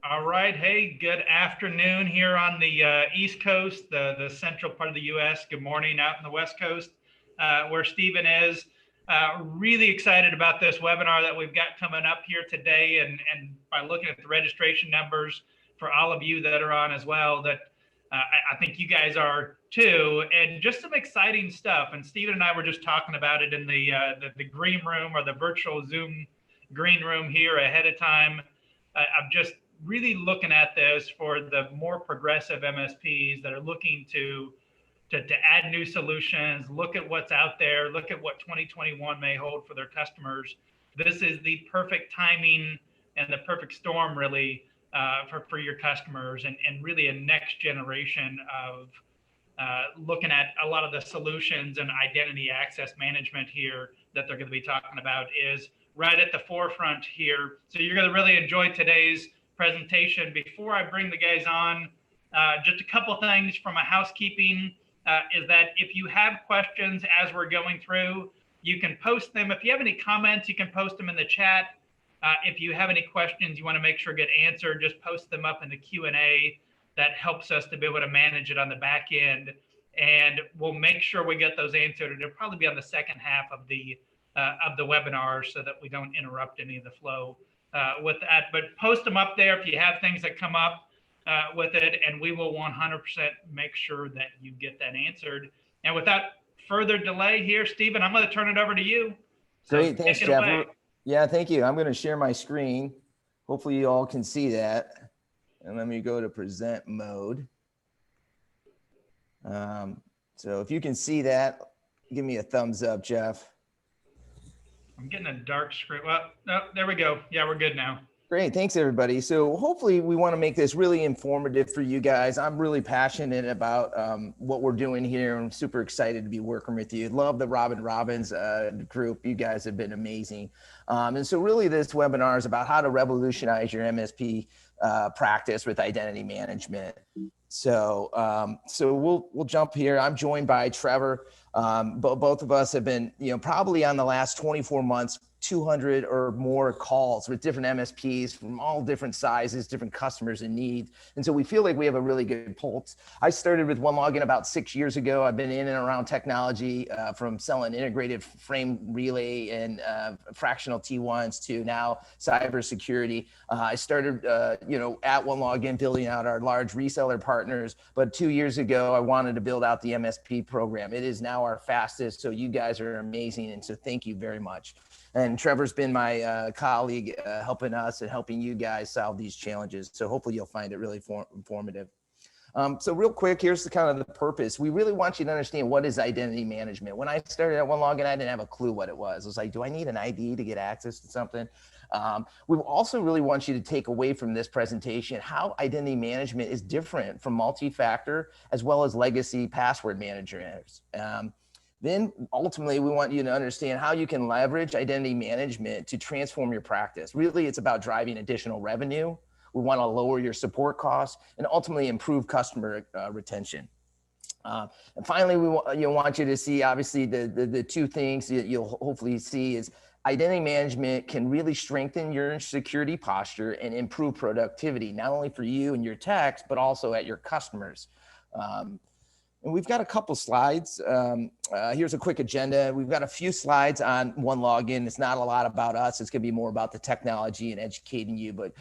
All right. Hey, good afternoon here on the East Coast, the central part of the U.S. Good morning out in the West Coast, where Stephen is. Really excited about this webinar that we've got coming up here today. And by looking at the registration numbers for all of you that are on as well, that I think you guys are too. And just some exciting stuff. And Stephen and I were just talking about it in the green room or the virtual Zoom green room here ahead of time. I'm just really looking at this for the more progressive MSPs that are looking to add new solutions, look at what's out there, look at what 2021 may hold for their customers. This is the perfect timing and the perfect storm, really, for your customers, and really a next generation of looking at a lot of the solutions and identity access management here that they're going to be talking about is right at the forefront here. So you're going to really enjoy today's presentation. Before I bring the guys on, just a couple things from a housekeeping is that if you have questions as we're going through, you can post them. If you have any comments, you can post them in the chat. If you have any questions you want to make sure get answered, just post them up in the Q&A. That helps us to be able to manage it on the back end, and we'll make sure we get those answered. It'll probably be on the second half of the webinar so that we don't interrupt any of the flow with that. But post them up there if you have things that come up with it, and we will 100% make sure that you get that answered. And without further delay here, Stephen, I'm going to turn it over to you. So great, thanks, Jeff. Yeah, thank you. I'm going to share my screen. Hopefully you all can see that. And let me go to present mode. So if you can see that, give me a thumbs up, Jeff. I'm getting a dark screen. Well, no, there we go. Yeah, we're good now. Great, thanks everybody. So hopefully we want to make this really informative for you guys. I'm really passionate about what we're doing here. I'm super excited to be working with you. Love the Robbins group. You guys have been amazing. And so really this webinar is about how to revolutionize your MSP practice with identity management. So we'll jump here. I'm joined by Trevor. Both of us have been, probably on the last 24 months, 200 or more calls with different MSPs from all different sizes, different customers and needs. And so we feel like we have a really good pulse. I started with OneLogin about 6 years ago. I've been in and around technology from selling integrated frame relay and fractional T1s to now cybersecurity. I started, at OneLogin building out our large reseller partners. But 2 years ago, I wanted to build out the MSP program. It is now our fastest. So you guys are amazing. And so thank you very much. And Trevor's been my colleague helping us and helping you guys solve these challenges. So hopefully you'll find it really informative. So real quick, here's the kind of the purpose. We really want you to understand what is identity management. When I started at OneLogin, I didn't have a clue what it was. I was like, do I need an ID to get access to something? We also really want you to take away from this presentation how identity management is different from multi-factor as well as legacy password managers. Then ultimately, we want you to understand how you can leverage identity management to transform your practice. Really, it's about driving additional revenue. We want to lower your support costs and ultimately improve customer retention. And finally, we want you to see, obviously, the two things that you'll hopefully see is identity management can really strengthen your security posture and improve productivity, not only for you and your techs, but also at your customers. And we've got a couple slides. Here's a quick agenda. We've got a few slides on OneLogin. It's not a lot about us. It's going to be more about the technology and educating you, but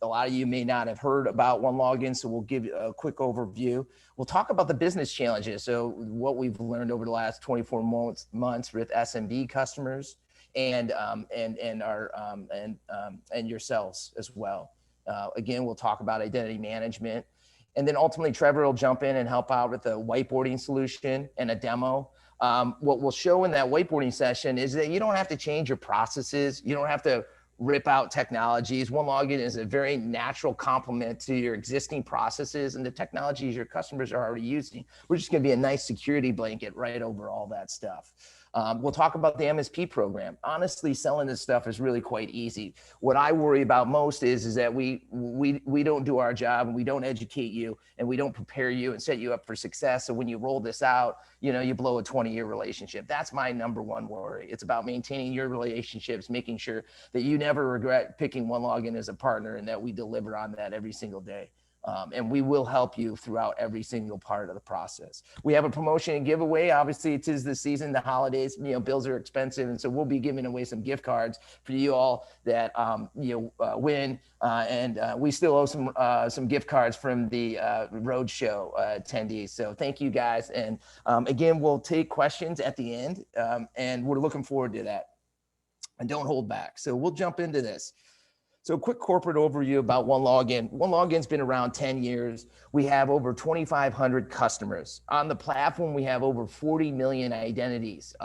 a lot of you may not have heard about OneLogin, so we'll give you a quick overview. We'll talk about the business challenges. So what we've learned over the last 24 months with SMB customers and yourselves as well. Again, we'll talk about identity management. And then ultimately, Trevor will jump in and help out with a whiteboarding solution and a demo. What we'll show in that whiteboarding session is that you don't have to change your processes. You don't have to rip out technologies. OneLogin is a very natural complement to your existing processes and the technologies your customers are already using. We're just going to be a nice security blanket right over all that stuff. We'll talk about the MSP program. Honestly, selling this stuff is really quite easy. What I worry about most is that we don't do our job, and we don't educate you, and we don't prepare you and set you up for success. So when you roll this out, you blow a 20-year relationship. That's my number one worry. It's about maintaining your relationships, making sure that you never regret picking OneLogin as a partner, and that we deliver on that every single day. And we will help you throughout every single part of the process. We have a promotion and giveaway. Obviously, it is the season, the holidays, bills are expensive. And so we'll be giving away some gift cards for you all that, win. And we still owe some gift cards from the roadshow attendees. So thank you guys. And again, we'll take questions at the end, and we're looking forward to that. And don't hold back. So we'll jump into this. So quick corporate overview about OneLogin. OneLogin's been around 10 years. We have over 2,500 customers. On the platform, we have over 40 million identities.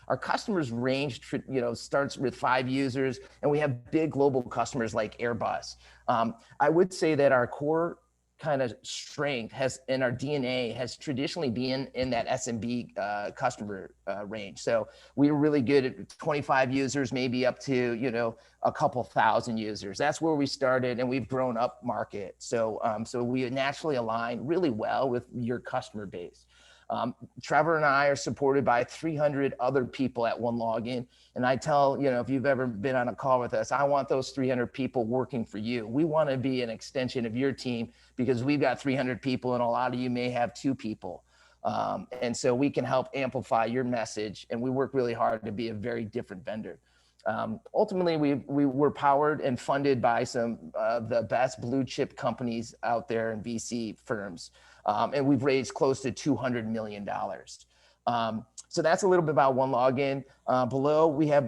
Our customers range, starts with 5 users, and we have big global customers like Airbus. I would say that our core kind of strength in our DNA has traditionally been in that SMB customer range. So we're really good at 25 users, maybe up to, a couple thousand users. That's where we started, and we've grown up market. So, so we naturally align really well with your customer base. Trevor and I are supported by 300 other people at OneLogin. And I tell, if you've ever been on a call with us, I want those 300 people working for you. We want to be an extension of your team because we've got 300 people, and a lot of you may have 2 people. And so we can help amplify your message, and we work really hard to be a very different vendor. Ultimately, we were powered and funded by some of the best blue chip companies out there and VC firms. And we've raised close to $200 million. So that's a little bit about OneLogin. Below, we have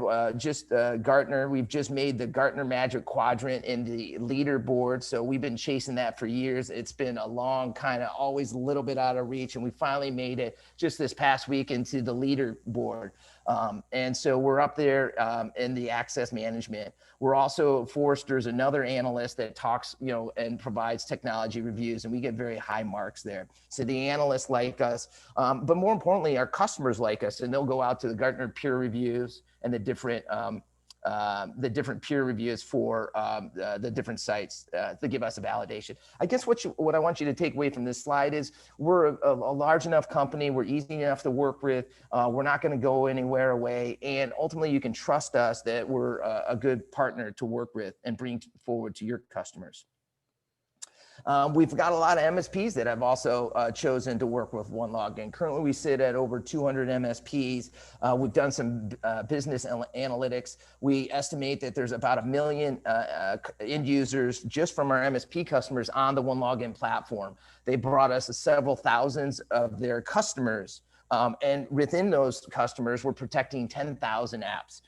Gartner. We've just made the Gartner Magic Quadrant in the leaderboard. So we've been chasing that for years. It's been a long kind of always a little bit out of reach. And we finally made it just this past week into the leaderboard. And so we're up there in the access management. We're also, Forrester's another analyst that talks, and provides technology reviews, and we get very high marks there. So the analysts like us, but more importantly, our customers like us, and they'll go out to the Gartner peer reviews and the different peer reviews for the different sites to give us a validation. I guess what I want you to take away from this slide is we're a large enough company. We're easy enough to work with. We're not going to go anywhere away. And ultimately, you can trust us that we're a good partner to work with and bring forward to your customers. We've got a lot of MSPs that have also chosen to work with OneLogin. Currently, we sit at over 200 MSPs. We've done some business analytics. We estimate that there's about 1 million end users just from our MSP customers on the OneLogin platform. They brought us several thousands of their customers. And within those customers, we're protecting 10,000 apps.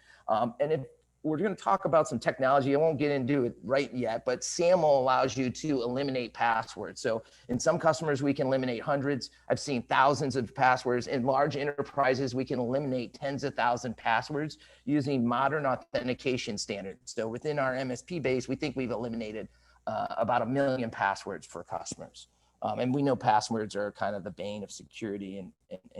And if we're going to talk about some technology. I won't get into it right yet, but SAML allows you to eliminate passwords. So in some customers, we can eliminate hundreds. I've seen thousands of passwords. In large enterprises, we can eliminate tens of thousands passwords using modern authentication standards. So within our MSP base, we think we've eliminated about 1 million passwords for customers. And we know passwords are kind of the bane of security and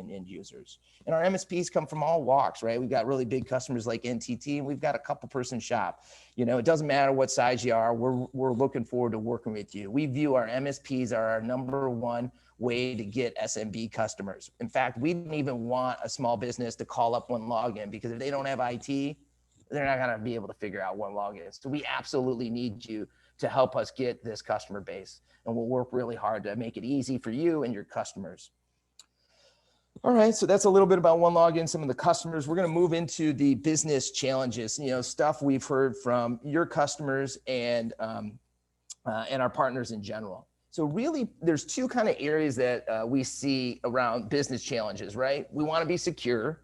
end users. And our MSPs come from all walks, right? We've got really big customers like NTT, and we've got a couple person shop. It doesn't matter what size you are, we're looking forward to working with you. We view our MSPs are our #1 way to get SMB customers. In fact, we don't even want a small business to call up OneLogin because if they don't have IT, they're not gonna be able to figure out OneLogin. So we absolutely need you to help us get this customer base. And we'll work really hard to make it easy for you and your customers. All right, so that's a little bit about OneLogin, some of the customers. We're going to move into the business challenges, stuff we've heard from your customers and our partners in general. So really, there's 2 kind of areas that we see around business challenges, right? We want to be secure,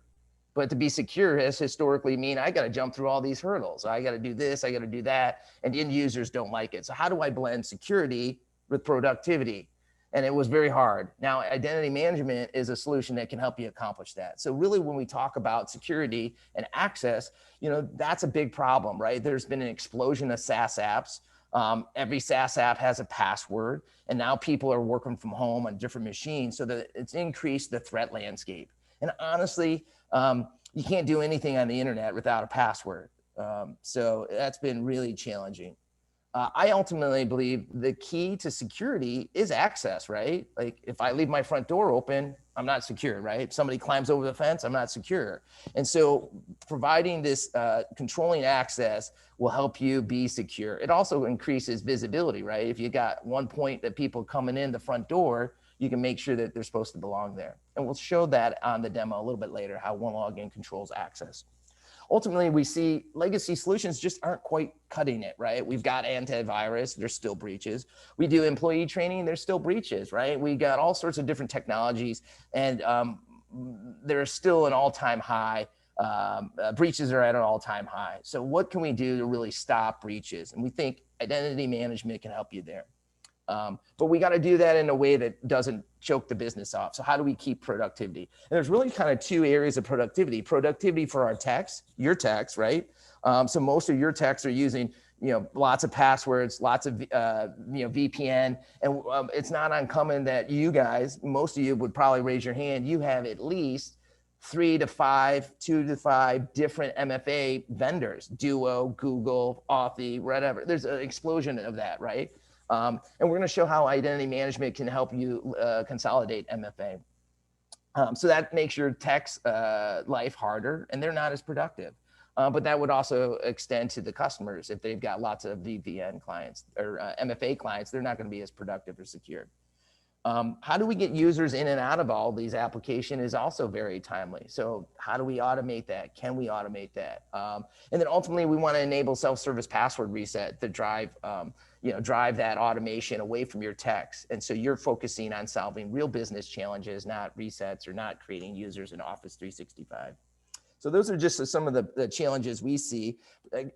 but to be secure has historically mean I got to jump through all these hurdles. I got to do this, I got to do that, and end users don't like it. So how do I blend security with productivity? And it was very hard. Now, identity management is a solution that can help you accomplish that. So really, when we talk about security and access, that's a big problem, right? There's been an explosion of SaaS apps. Every SaaS app has a password, and now people are working from home on different machines, so that it's increased the threat landscape. And honestly, you can't do anything on the internet without a password. So that's been really challenging. I ultimately believe the key to security is access, right? Like if I leave my front door open, I'm not secure, right? If somebody climbs over the fence, I'm not secure. And so providing this controlling access will help you be secure. It also increases visibility, right? If you got one point that people coming in the front door, you can make sure that they're supposed to belong there. And we'll show that on the demo a little bit later, how OneLogin controls access. Ultimately, we see legacy solutions just aren't quite cutting it, right? We've got antivirus, there's still breaches. We do employee training, there's still breaches, right? We got all sorts of different technologies, and there's still an all-time high. Breaches are at an all-time high. So what can we do to really stop breaches? And we think identity management can help you there. But we got to do that in a way that doesn't choke the business off. So how do we keep productivity? And there's really kind of two areas of productivity. Productivity for our techs, your techs, right? So most of your techs are using, lots of passwords, lots of, VPN. And it's not uncommon that you guys, most of you would probably raise your hand. You have at least 2 to 5 different MFA vendors, Duo, Google, Authy, whatever. There's an explosion of that, right? And we're going to show how identity management can help you consolidate MFA. So that makes your tech's life harder, and they're not as productive. But that would also extend to the customers. If they've got lots of VPN clients or MFA clients, they're not going to be as productive or secure. How do we get users in and out of all these applications is also very timely. So how do we automate that? Can we automate that? And then ultimately we want to enable self-service password reset to drive that automation away from your techs. And so you're focusing on solving real business challenges, not resets or not creating users in Office 365. So those are just some of the challenges we see.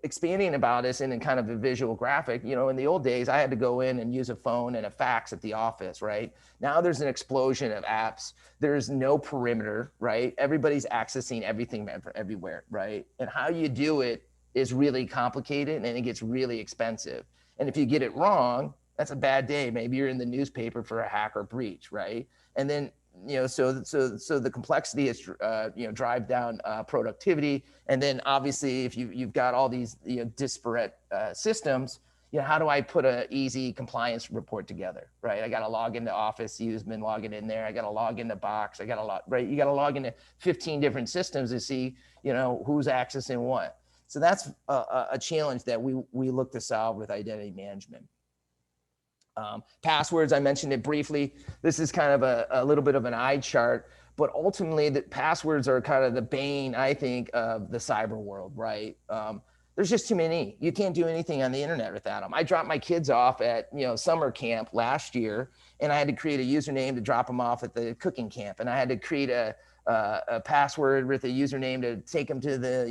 Expanding about this in kind of a visual graphic, in the old days, I had to go in and use a phone and a fax at the office, right? Now there's an explosion of apps. There's no perimeter, right? Everybody's accessing everything everywhere, right? And how you do it is really complicated, and it gets really expensive. And if you get it wrong, that's a bad day. Maybe you're in the newspaper for a hack or breach, right? And then so the complexity is, drive down productivity. And then obviously if you've got all these, disparate systems, how do I put an easy compliance report together, right? I got to log into Office, been logging in there. I got to log into Box. I got to log, right? You got to log into 15 different systems to see, who's accessing what. So that's a challenge that we look to solve with identity management. Passwords, I mentioned it briefly. This is kind of a little bit of an eye chart, but ultimately the passwords are kind of the bane, I think, of the cyber world, right? There's just too many. You can't do anything on the internet without them. I dropped my kids off at summer camp last year, and I had to create a username to drop them off at the cooking camp, and I had to create a password with a username to take them to the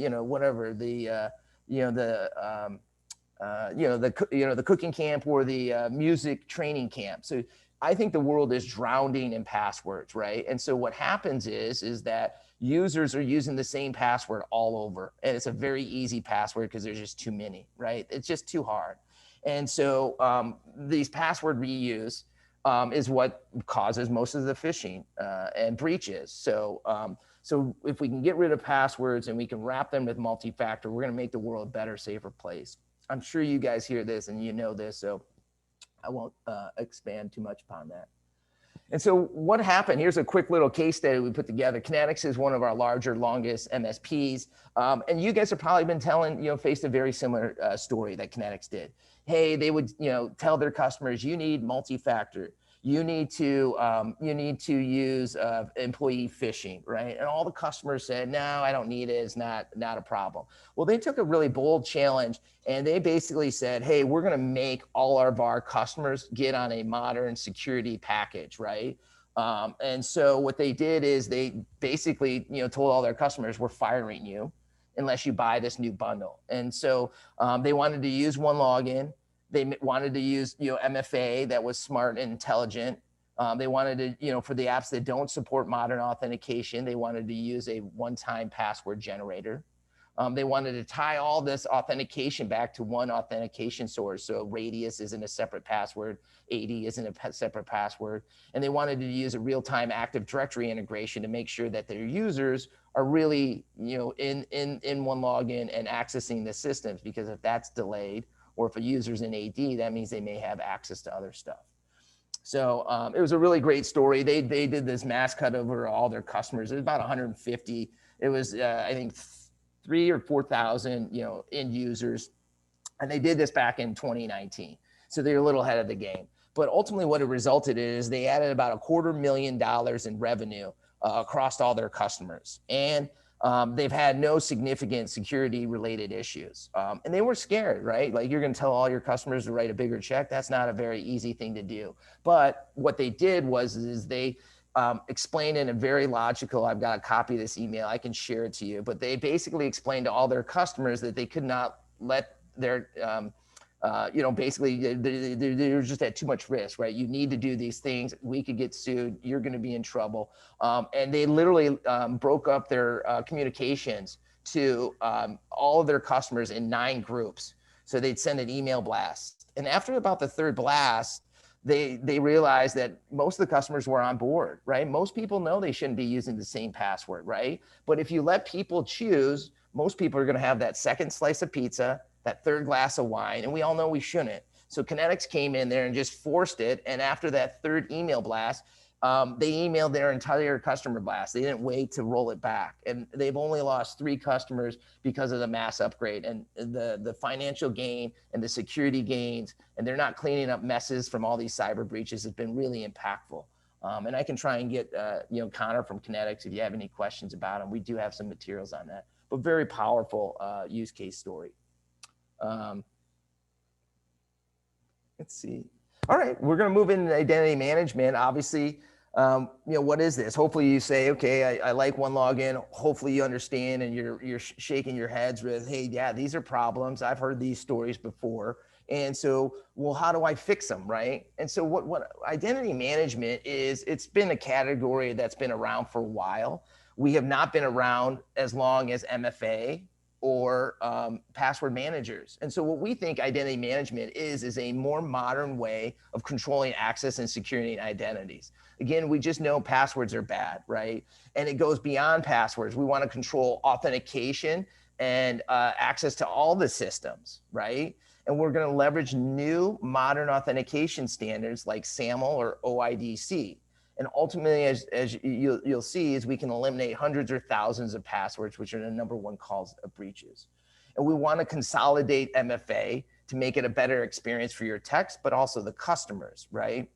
the cooking camp or the music training camp. So I think the world is drowning in passwords, right? And so what happens is that users are using the same password all over, and it's a very easy password because there's just too many, right? It's just too hard. And so these password reuse is what causes most of the phishing and breaches. So if we can get rid of passwords and we can wrap them with multi-factor, we're going to make the world a better, safer place. I'm sure you guys hear this and you know this, so I won't expand too much upon that. And so what happened? Here's a quick little case study we put together. Kinetics is one of our larger, longest MSPs. And you guys have probably been faced a very similar story that Kinetics did. Hey, they would, tell their customers, you need multi-factor. You need to use employee phishing, right? And all the customers said, no, I don't need it. It's not a problem. Well, they took a really bold challenge and they basically said, hey, we're going to make all of our customers get on a modern security package, right? And so what they did is they basically, told all their customers, we're firing you unless you buy this new bundle. And so they wanted to use OneLogin. They wanted to use, MFA that was smart and intelligent. They wanted to, for the apps that don't support modern authentication, they wanted to use a one-time password generator. They wanted to tie all this authentication back to one authentication source. So radius isn't a separate password, AD isn't a separate password. And they wanted to use a real-time Active Directory integration to make sure that their users are really, in OneLogin and accessing the systems, because if that's delayed, or if a user's in AD, that means they may have access to other stuff. So it was a really great story. They did this mass cut over all their customers. It was about 150. It was, I think, 3,000 or 4,000, end users. And they did this back in 2019. So they're a little ahead of the game. But ultimately what it resulted in is they added about $250,000 in revenue across all their customers. And they've had no significant security related issues. And they were scared, right? Like, you're going to tell all your customers to write a bigger check. That's not a very easy thing to do. But what they did is they explained in a very logical, I've got a copy of this email, I can share it to you, but they basically explained to all their customers that they could not let their, basically they're just at too much risk, right? You need to do these things. We could get sued. You're going to be in trouble. And they literally broke up their communications to all of their customers in 9 groups. So they'd send an email blast. And after about the 3rd blast, they realized that most of the customers were on board, right? Most people know they shouldn't be using the same password, right? But if you let people choose, most people are going to have that second slice of pizza, that 3rd glass of wine, and we all know we shouldn't. So Kinetics came in there and just forced it. And after that 3rd email blast, they emailed their entire customer blast. They didn't wait to roll it back. And they've only lost 3 customers because of the mass upgrade. And the financial gain and the security gains, and they're not cleaning up messes from all these cyber breaches, has been really impactful. And I can try and get Connor from Kinetics if you have any questions about them. We do have some materials on that, but very powerful use case story. Let's see. All right, we're going to move into identity management. Obviously, what is this? Hopefully you say, okay, I like OneLogin. Hopefully you understand and you're shaking your heads with, hey, yeah, these are problems. I've heard these stories before. And so, well, how do I fix them, right? And so what identity management is, it's been a category that's been around for a while. We have not been around as long as MFA or password managers. And so what we think identity management is a more modern way of controlling access and securing identities. Again, we just know passwords are bad, right? And it goes beyond passwords. We want to control authentication and access to all the systems, right? And we're going to leverage new modern authentication standards like SAML or OIDC. And ultimately, as you'll see, is we can eliminate hundreds or thousands of passwords, which are the #1 cause of breaches. And we want to consolidate MFA to make it a better experience for your techs, but also the customers, right?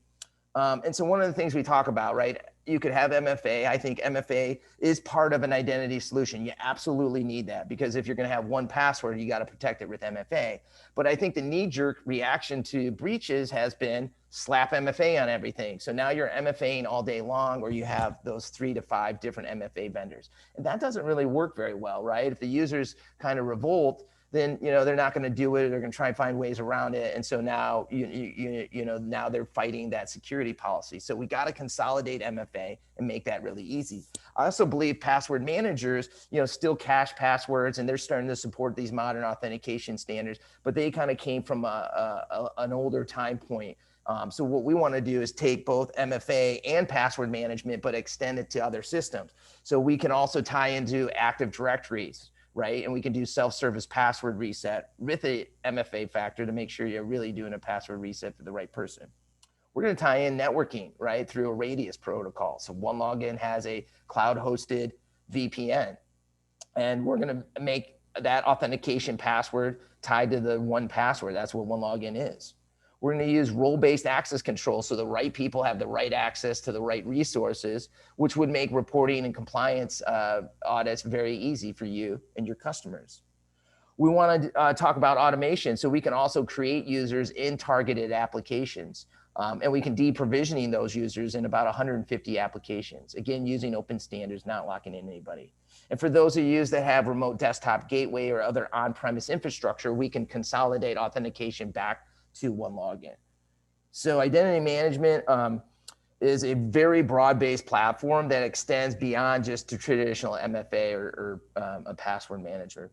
And so one of the things we talk about, right, you could have MFA. I think MFA is part of an identity solution. You absolutely need that, because if you're going to have one password, you got to protect it with MFA. But I think the knee-jerk reaction to breaches has been slap MFA on everything. So now you're MFAing all day long, or you have those 3 to 5 different MFA vendors. And that doesn't really work very well, right? If the users kind of revolt, then they're not going to do it. They're going to try and find ways around it. And so now now they're fighting that security policy. So we got to consolidate MFA and make that really easy. I also believe password managers, still cache passwords, and they're starting to support these modern authentication standards, but they kind of came from an older time point. So what we want to do is take both MFA and password management, but extend it to other systems. So we can also tie into Active Directories, right? And we can do self-service password reset with a MFA factor to make sure you're really doing a password reset for the right person. We're going to tie in networking, right, through a radius protocol. So OneLogin has a cloud-hosted VPN, and we're going to make that authentication password tied to the one password. That's what OneLogin is. We're going to use role-based access control so the right people have the right access to the right resources, which would make reporting and compliance audits very easy for you and your customers. We want to talk about automation, so we can also create users in targeted applications. And we can deprovisioning those users in about 150 applications. Again, using open standards, not locking in anybody. And for those of you that have remote desktop gateway or other on-premise infrastructure, we can consolidate authentication back to OneLogin. So identity management is a very broad-based platform that extends beyond just a traditional MFA or a password manager.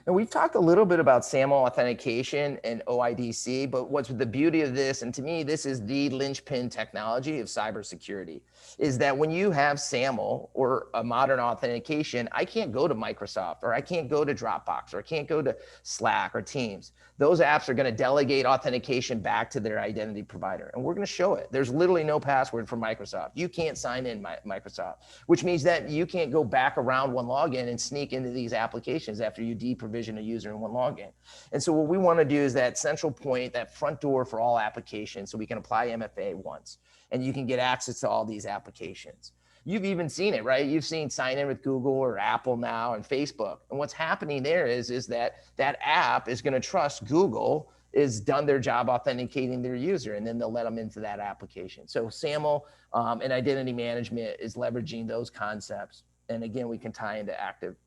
And we've talked a little bit about SAML authentication and OIDC, but what's the beauty of this, and to me, this is the linchpin technology of cybersecurity, is that when you have SAML or a modern authentication, I can't go to Microsoft, or I can't go to Dropbox, or I can't go to Slack or Teams. Those apps are going to delegate authentication back to their identity provider, and we're going to show it. There's literally no password for Microsoft. You can't sign in Microsoft, which means that you can't go back around OneLogin and sneak into these applications after you deprovision a user in OneLogin. And so what we want to do is that central point, that front door for all applications, so we can apply MFA once, and you can get access to all these applications. You've even seen it, right? You've seen sign in with Google or Apple now and Facebook. And what's happening there is that that app is going to trust Google is done their job authenticating their user, and then they'll let them into that application. So SAML and identity management is leveraging those concepts. And again, we can tie into Active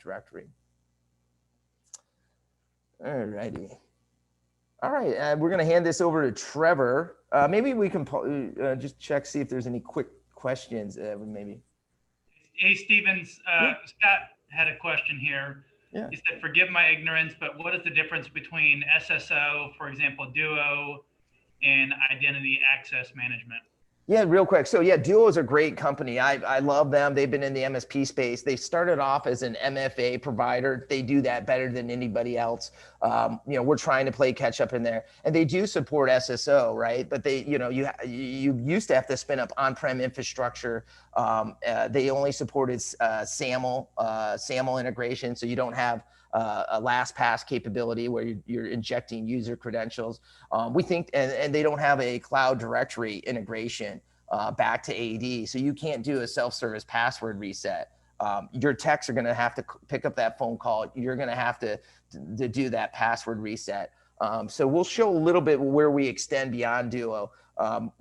Directory. All righty. All right, we're going to hand this over to Trevor. Maybe we can just check, see if there's any quick questions, maybe. Hey, Stevens, Scott had a question here. Yeah. He said, forgive my ignorance, but what is the difference between SSO, for example, Duo, and identity access management? Yeah, real quick. So yeah, Duo is a great company. I love them. They've been in the MSP space. They started off as an MFA provider. They do that better than anybody else. We're trying to play catch up in there, and they do support SSO, right? But they, you used to have to spin up on-prem infrastructure. They only supported SAML integration, so you don't have a LastPass capability where you're injecting user credentials. We think, and they don't have a cloud directory integration back to AD, so you can't do a self-service password reset. Your techs are going to have to pick up that phone call. You're going to have to do that password reset. So we'll show a little bit where we extend beyond Duo,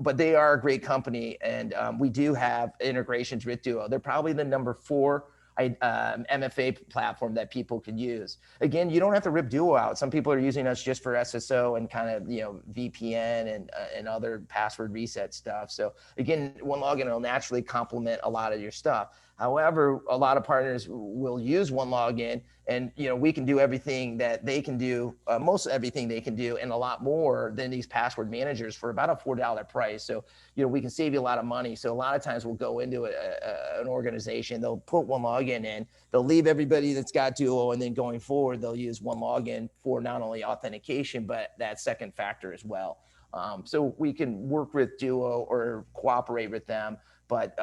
but they are a great company, and we do have integrations with Duo. They're probably the number 4 MFA platform that people can use. Again, you don't have to rip Duo out. Some people are using us just for SSO and kind of, VPN and other password reset stuff. So again, OneLogin will naturally complement a lot of your stuff. However, a lot of partners will use OneLogin, and we can do everything that they can do, most everything they can do, and a lot more than these password managers for about a $4 price. So we can save you a lot of money. So a lot of times we'll go into an organization, they'll put OneLogin in, they'll leave everybody that's got Duo, and then going forward they'll use OneLogin for not only authentication but that second factor as well. So we can work with Duo or cooperate with them, but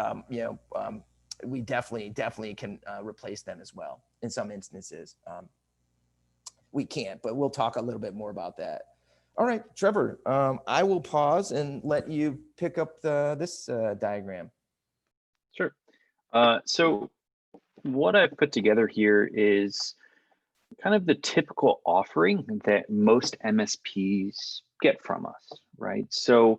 we definitely can replace them as well in some instances. We can't, but we'll talk a little bit more about that. All right, Trevor, I will pause and let you pick up this diagram. Sure. So what I've put together here is kind of the typical offering that most MSPs get from us, right? So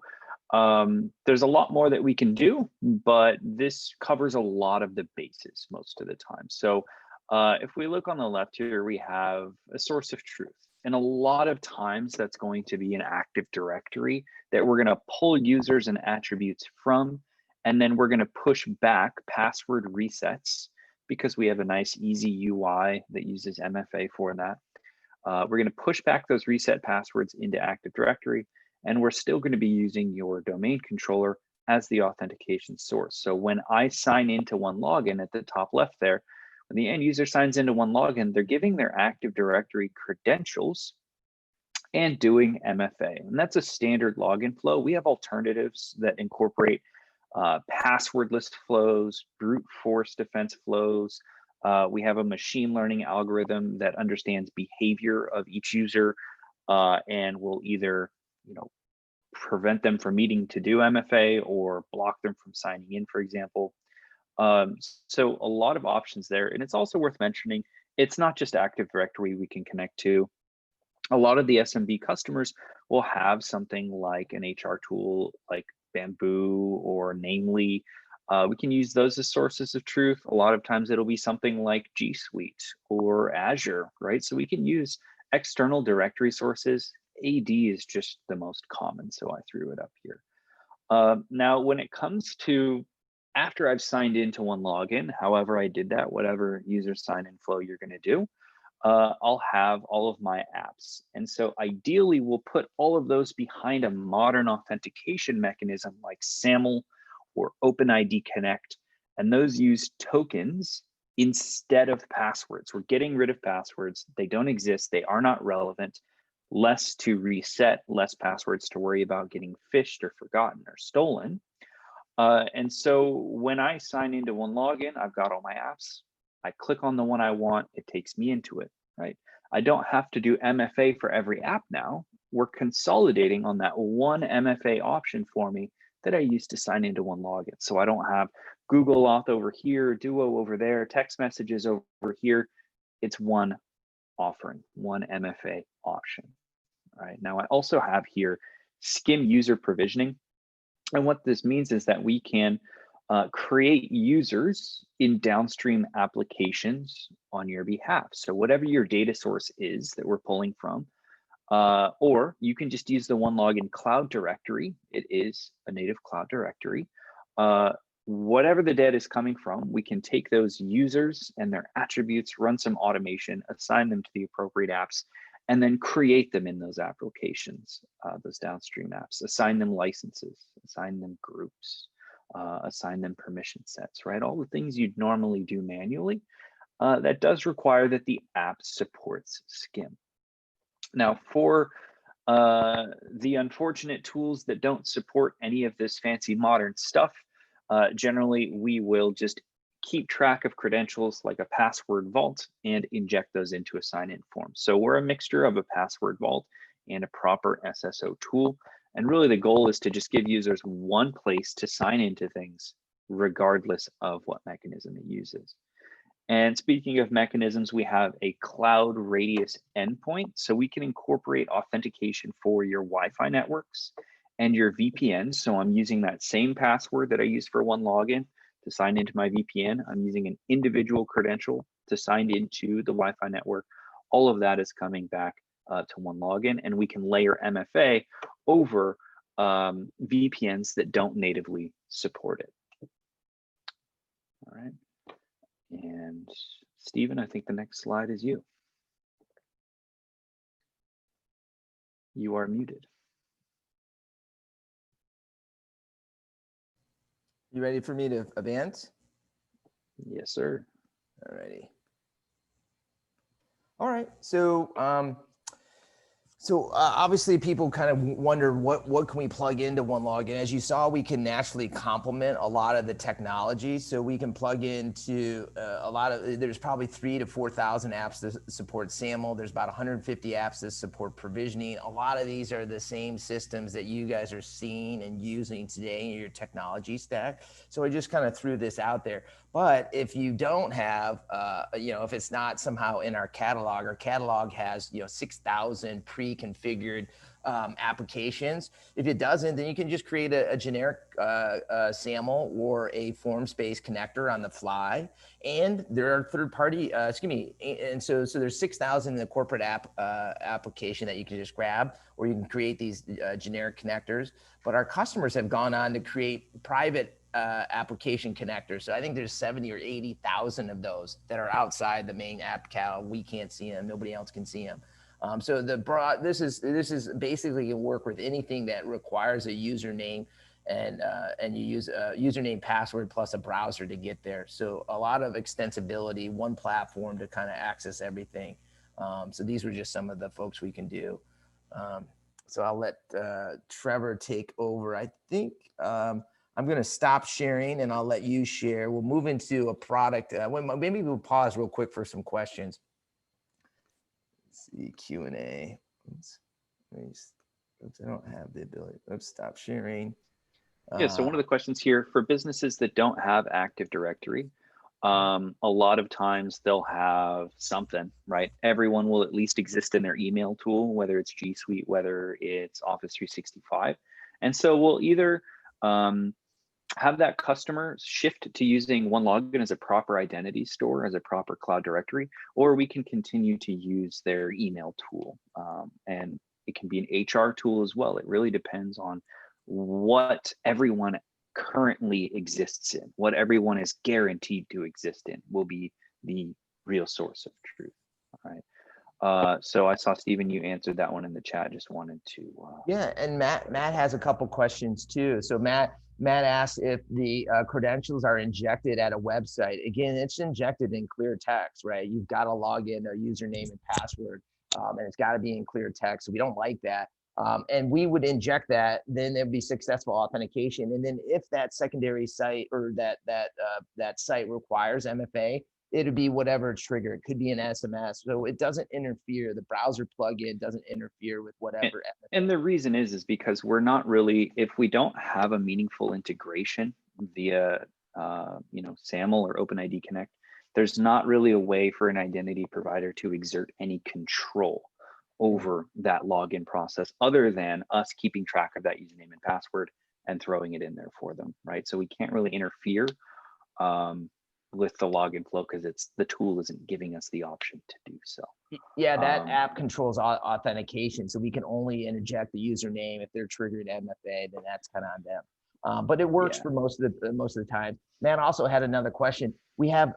there's a lot more that we can do, but this covers a lot of the bases most of the time. So if we look on the left here, we have a source of truth. And a lot of times that's going to be an Active Directory that we're going to pull users and attributes from, and then we're going to push back password resets because we have a nice easy UI that uses MFA for that. We're going to push back those reset passwords into Active Directory, and we're still going to be using your domain controller as the authentication source. So when I sign into OneLogin at the top left there, when the end user signs into OneLogin, they're giving their Active Directory credentials and doing MFA. And that's a standard login flow. We have alternatives that incorporate passwordless flows, brute force defense flows. We have a machine learning algorithm that understands behavior of each user and will either prevent them from needing to do MFA or block them from signing in, for example. So a lot of options there. And it's also worth mentioning, it's not just Active Directory we can connect to. A lot of the SMB customers will have something like an HR tool like Bamboo or Namely. We can use those as sources of truth. A lot of times it'll be something like G Suite or Azure, right? So we can use external directory sources. AD is just the most common, so I threw it up here. Now, when it comes to after I've signed into OneLogin, however I did that, whatever user sign-in flow you're going to do, I'll have all of my apps. And so ideally, we'll put all of those behind a modern authentication mechanism like SAML or OpenID Connect. And those use tokens instead of passwords. We're getting rid of passwords. They don't exist. They are not relevant. Less to reset, less passwords to worry about getting phished or forgotten or stolen. And so when I sign into OneLogin, I've got all my apps. I click on the one I want, it takes me into it, right? I don't have to do MFA for every app now. We're consolidating on that one MFA option for me that I used to sign into OneLogin. So I don't have Google Auth over here, Duo over there, text messages over here. It's one offering, one MFA option. All right, now I also have here skim user provisioning. And what this means is that we can create users in downstream applications on your behalf. So whatever your data source is that we're pulling from, or you can just use the OneLogin cloud directory. It is a native cloud directory. Whatever the data is coming from, we can take those users and their attributes, run some automation, assign them to the appropriate apps, and then create them in those applications, those downstream apps, assign them licenses, assign them groups, assign them permission sets, right? All the things you'd normally do manually. That does require that the app supports skim. Now, for the unfortunate tools that don't support any of this fancy modern stuff, generally we will just keep track of credentials like a password vault and inject those into a sign-in form. So we're a mixture of a password vault and a proper SSO tool. And really the goal is to just give users one place to sign into things, regardless of what mechanism it uses. And speaking of mechanisms, we have a cloud radius endpoint. So we can incorporate authentication for your Wi-Fi networks and your VPN. So I'm using that same password that I use for OneLogin to sign into my VPN. I'm using an individual credential to sign into the Wi-Fi network. All of that is coming back to OneLogin, and we can layer MFA over VPNs that don't natively support it. All right. And Stephen, I think the next slide is you. You are muted. You ready for me to advance? Yes, sir. Alrighty. All right. So obviously people kind of wonder what can we plug into OneLogin. As you saw, we can naturally complement a lot of the technology. So we can plug into a lot of, there's probably 3,000 to 4,000 apps that support SAML. There's about 150 apps that support provisioning. A lot of these are the same systems that you guys are seeing and using today in your technology stack. So I just kind of threw this out there. But if you don't have, if it's not somehow in our catalog has, 6,000 pre-configured applications. If it doesn't, then you can just create a generic SAML or a forms-based connector on the fly. And there are third-party, and so there's 6,000 in the corporate app application that you can just grab, or you can create these generic connectors. But our customers have gone on to create private application connectors. So I think there's 70 or 80,000 of those that are outside the main app catalog. We can't see them. Nobody else can see them. So this is basically can work with anything that requires a username, and you use a username, password plus a browser to get there. So a lot of extensibility, one platform to kind of access everything. So these were just some of the folks we can do. So I'll let Trevor take over. I think I'm going to stop sharing and I'll let you share. We'll move into a product. Maybe we'll pause real quick for some questions. Let's see, Q&A. Oops, I don't have the ability. Oops, stop sharing. Yeah, so one of the questions here, for businesses that don't have Active Directory, a lot of times they'll have something, right? Everyone will at least exist in their email tool, whether it's G Suite, whether it's Office 365. And so we'll either have that customer shift to using OneLogin as a proper identity store, as a proper cloud directory, or we can continue to use their email tool. And it can be an HR tool as well. It really depends on what everyone currently exists in, what everyone is guaranteed to exist in will be the real source of truth. All right. So I saw, Stephen, you answered that one in the chat. Just wanted to. Yeah, and Matt has a couple questions too. So Matt asked if the credentials are injected at a website. Again, it's injected in clear text, right? You've got to log in a username and password, and it's got to be in clear text. So we don't like that. And we would inject that, then there'd be successful authentication. And then if that secondary site or that site requires MFA, it'd be whatever it's triggered. It could be an SMS. So it doesn't interfere. The browser plugin doesn't interfere with whatever. And the reason is because we're not really, if we don't have a meaningful integration via, SAML or OpenID Connect, there's not really a way for an identity provider to exert any control over that login process other than us keeping track of that username and password and throwing it in there for them, right? So we can't really interfere with the login flow because the tool isn't giving us the option to do so. Yeah, that app controls authentication, so we can only interject the username if they're triggered MFA. Then that's kind of on them. But it works for most of the time. Man also had another question. We have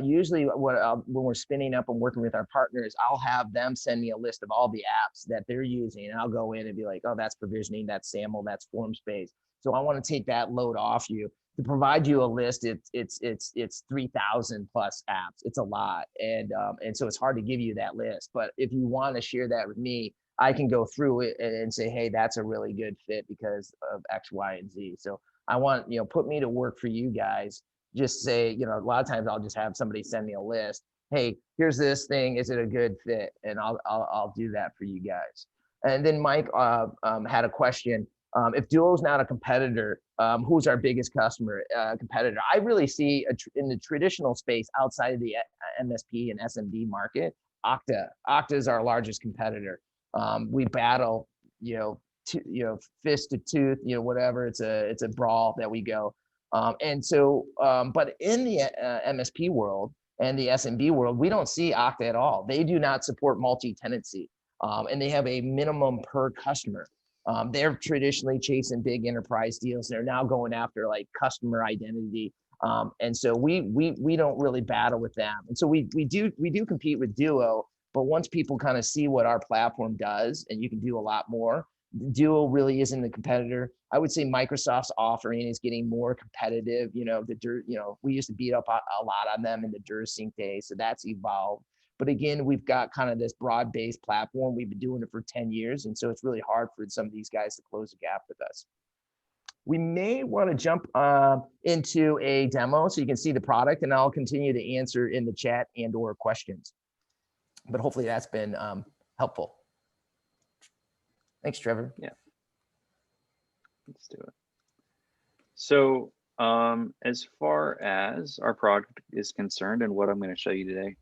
usually when we're spinning up and working with our partners, I'll have them send me a list of all the apps that they're using, and I'll go in and be like, oh, that's provisioning, that's SAML, that's form space. So I want to take that load off you. To provide you a list, it's 3,000 plus apps. It's a lot, and so it's hard to give you that list. But if you want to share that with me, I can go through it and say, hey, that's a really good fit because of X, Y, and Z. So I want, put me to work for you guys. Just say, a lot of times I'll just have somebody send me a list. Hey, here's this thing. Is it a good fit? And I'll do that for you guys. And then Mike had a question. If Duo is not a competitor, who's our biggest competitor? I really see in the traditional space outside of the MSP and SMB market, Okta. Okta is our largest competitor. We battle, fist to tooth, whatever. It's a brawl that we go. And so, but in the MSP world and the SMB world, we don't see Okta at all. They do not support multi-tenancy, and they have a minimum per customer. They're traditionally chasing big enterprise deals. They're now going after like customer identity. And so we don't really battle with them. And so we do compete with Duo, but once people kind of see what our platform does, and you can do a lot more, Duo really isn't a competitor. I would say Microsoft's offering is getting more competitive. We used to beat up a lot on them in the DuraSync days, so that's evolved. But again, we've got kind of this broad-based platform. We've been doing it for 10 years. And so it's really hard for some of these guys to close the gap with us. We may want to jump into a demo so you can see the product, and I'll continue to answer in the chat and or questions. But hopefully that's been helpful. Thanks, Trevor. Yeah. Let's do it. So as far as our product is concerned and what I'm going to show you today,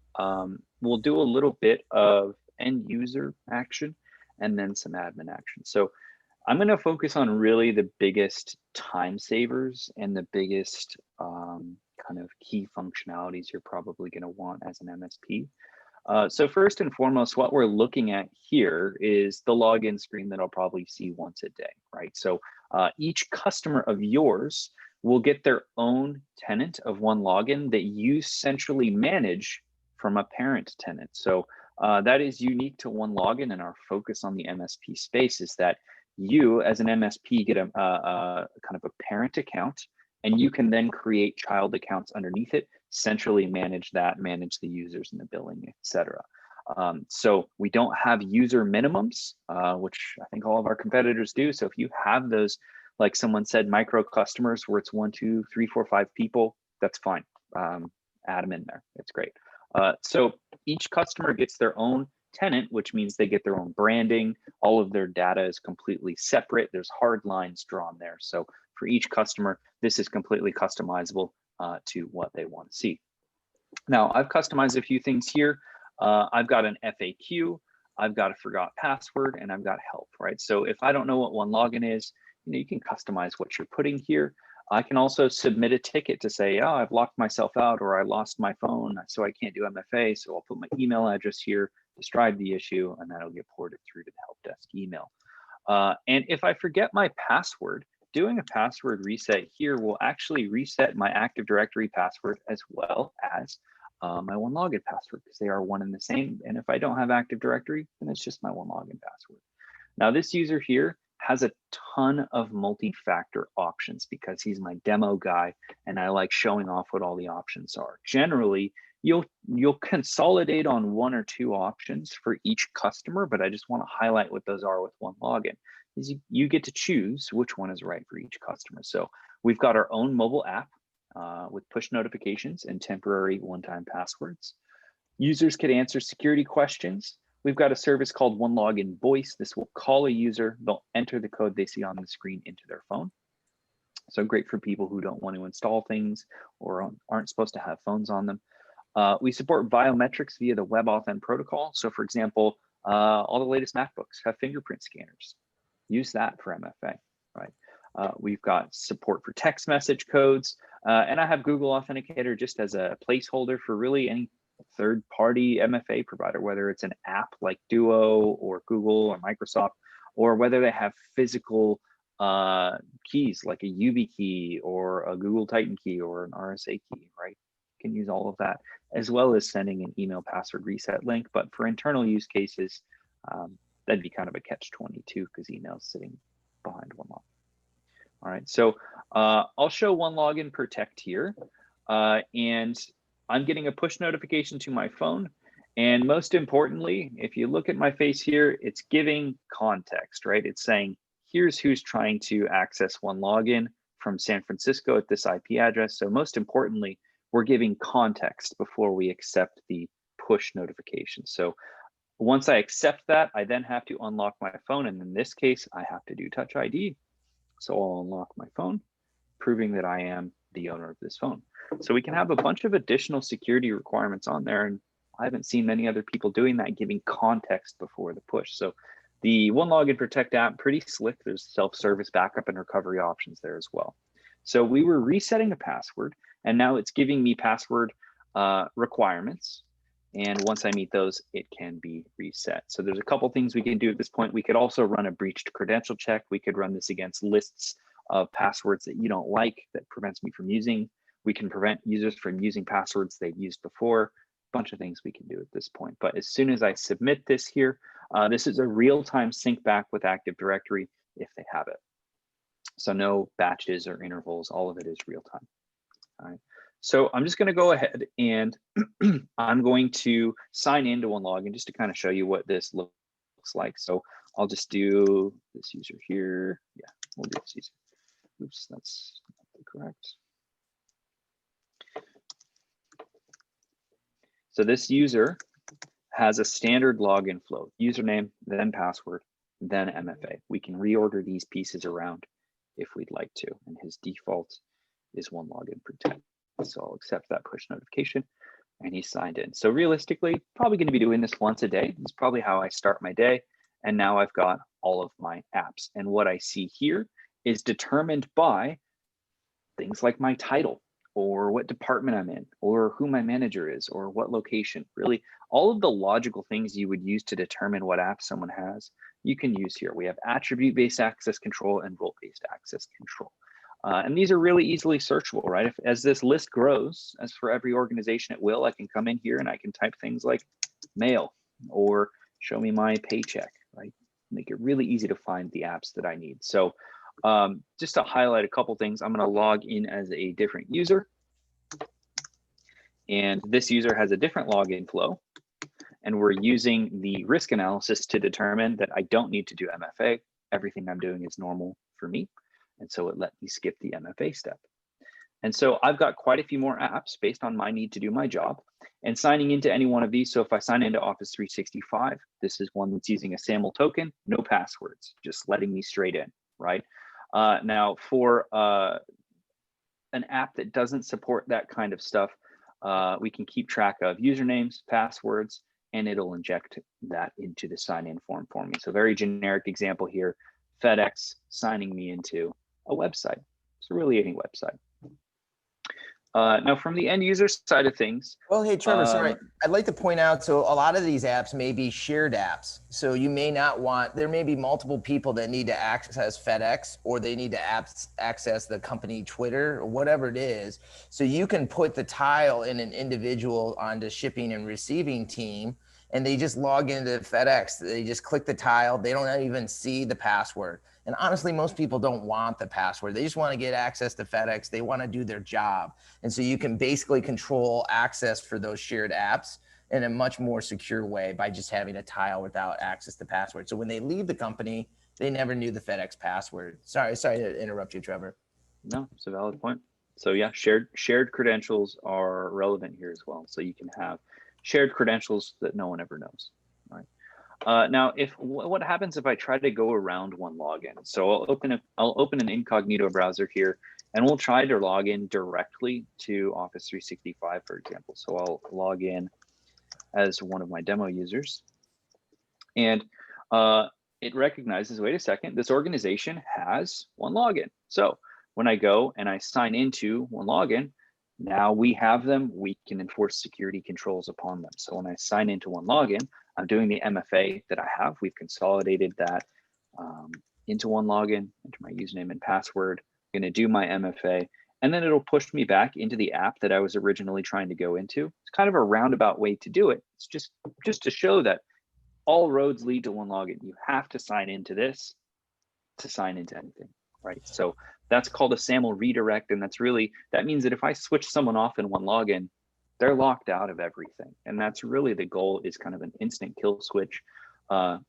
we'll do a little bit of end user action and then some admin action. So I'm going to focus on really the biggest time savers and the biggest kind of key functionalities you're probably going to want as an MSP. So first and foremost, what we're looking at here is the login screen that I'll probably see once a day, right? So each customer of yours will get their own tenant of OneLogin that you centrally manage from a parent tenant. So that is unique to OneLogin, and our focus on the MSP space is that you as an MSP get a kind of a parent account, and you can then create child accounts underneath it, centrally manage that, manage the users and the billing, etc. So we don't have user minimums, which I think all of our competitors do. So if you have those, like someone said, micro customers where it's 1, 2, 3, 4, 5 people, that's fine. Add them in there. It's great. So each customer gets their own tenant, which means they get their own branding. All of their data is completely separate. There's hard lines drawn there. So for each customer, this is completely customizable to what they want to see. Now, I've customized a few things here. I've got an FAQ, I've got a forgot password, and I've got help, right? So if I don't know what OneLogin is, you can customize what you're putting here. I can also submit a ticket to say, oh, I've locked myself out, or I lost my phone, so I can't do MFA. So I'll put my email address here, describe the issue, and that'll get ported through to the help desk email. And if I forget my password, doing a password reset here will actually reset my Active Directory password as well as my OneLogin password, because they are one and the same. And if I don't have Active Directory, then it's just my OneLogin password. Now this user here has a ton of multi-factor options because he's my demo guy and I like showing off what all the options are. Generally, you'll consolidate on 1 or 2 options for each customer, but I just want to highlight what those are with OneLogin. Is you get to choose which one is right for each customer. So we've got our own mobile app with push notifications and temporary one-time passwords. Users can answer security questions. We've got a service called OneLogin Voice. This will call a user. They'll enter the code they see on the screen into their phone. So great for people who don't want to install things or aren't supposed to have phones on them. We support biometrics via the WebAuthn protocol. So for example, all the latest MacBooks have fingerprint scanners. Use that for MFA, right? We've got support for text message codes. And I have Google Authenticator just as a placeholder for really any third-party MFA provider, whether it's an app like Duo or Google or Microsoft, or whether they have physical keys like a YubiKey or a Google Titan key or an RSA key, right? You can use all of that, as well as sending an email password reset link. But for internal use cases, that'd be kind of a catch-22 because email is sitting behind OneLogin. All right, so I'll show OneLogin Protect here, and I'm getting a push notification to my phone. And most importantly, if you look at my face here, it's giving context, right? It's saying, here's who's trying to access OneLogin from San Francisco at this IP address. So most importantly, we're giving context before we accept the push notification. So once I accept that, I then have to unlock my phone. And in this case, I have to do Touch ID. So I'll unlock my phone, proving that I am the owner of this phone. So we can have a bunch of additional security requirements on there. And I haven't seen many other people doing that, giving context before the push. So the OneLogin Protect app, pretty slick. There's self-service backup and recovery options there as well. So we were resetting a password, and now it's giving me password requirements. And once I meet those, it can be reset. So there's a couple things we can do at this point. We could also run a breached credential check. We could run this against lists of passwords that you don't like that prevents me from using. We can prevent users from using passwords they've used before. A bunch of things we can do at this point. But as soon as I submit this here, this is a real-time sync back with Active Directory if they have it. So no batches or intervals, all of it is real-time. All right. So I'm just going to go ahead and I'm going to sign into OneLogin just to kind of show you what this looks like. So I'll just do this user here. Yeah, we'll do this user. Oops, that's not correct. So this user has a standard login flow, username, then password, then MFA. We can reorder these pieces around if we'd like to, and his default is OneLogin Protect. So I'll accept that push notification and he's signed in. So realistically, probably going to be doing this once a day. It's probably how I start my day. And now I've got all of my apps. And what I see here is determined by things like my title or what department I'm in or who my manager is or what location. Really, all of the logical things you would use to determine what app someone has, you can use here. We have attribute-based access control and role-based access control. And these are really easily searchable, right? As this list grows, as for every organization it will, I can come in here and I can type things like mail or show me my paycheck, right? Make it really easy to find the apps that I need. So just to highlight a couple things, I'm going to log in as a different user. And this user has a different login flow. And we're using the risk analysis to determine that I don't need to do MFA. Everything I'm doing is normal for me. And so it let me skip the MFA step. And so I've got quite a few more apps based on my need to do my job and signing into any one of these. So if I sign into Office 365, this is one that's using a SAML token, no passwords, just letting me straight in, right? Now for an app that doesn't support that kind of stuff, we can keep track of usernames, passwords, and it'll inject that into the sign-in form for me. So very generic example here, FedEx signing me into a website. So really any website. Now, from the end user side of things. Well, hey, Trevor, sorry. I'd like to point out, so a lot of these apps may be shared apps. So you may not want, there may be multiple people that need to access FedEx, or they need to access the company Twitter or whatever it is. So you can put the tile in an individual on the shipping and receiving team, and they just log into FedEx. They just click the tile. They don't even see the password. And honestly, most people don't want the password. They just want to get access to FedEx. They want to do their job. And so you can basically control access for those shared apps in a much more secure way by just having a tile without access to password. So when they leave the company, they never knew the FedEx password. Sorry to interrupt you, Trevor. No, it's a valid point. So yeah, shared credentials are relevant here as well. So you can have shared credentials that no one ever knows, right? Now, what happens if I try to go around OneLogin? So I'll open an incognito browser here, and we'll try to log in directly to Office 365, for example. So I'll log in as one of my demo users, and it recognizes, wait a second, this organization has OneLogin. So when I go and I sign into OneLogin, now we have them, we can enforce security controls upon them. So when I sign into OneLogin, I'm doing the MFA that I have. We've consolidated that into OneLogin, enter my username and password. I'm going to do my MFA, and then it'll push me back into the app that I was originally trying to go into. It's kind of a roundabout way to do it. It's just to show that all roads lead to OneLogin. You have to sign into this to sign into anything, right? So that's called a SAML redirect, and that means that if I switch someone off in OneLogin, they're locked out of everything. And that's really the goal, is kind of an instant kill switch to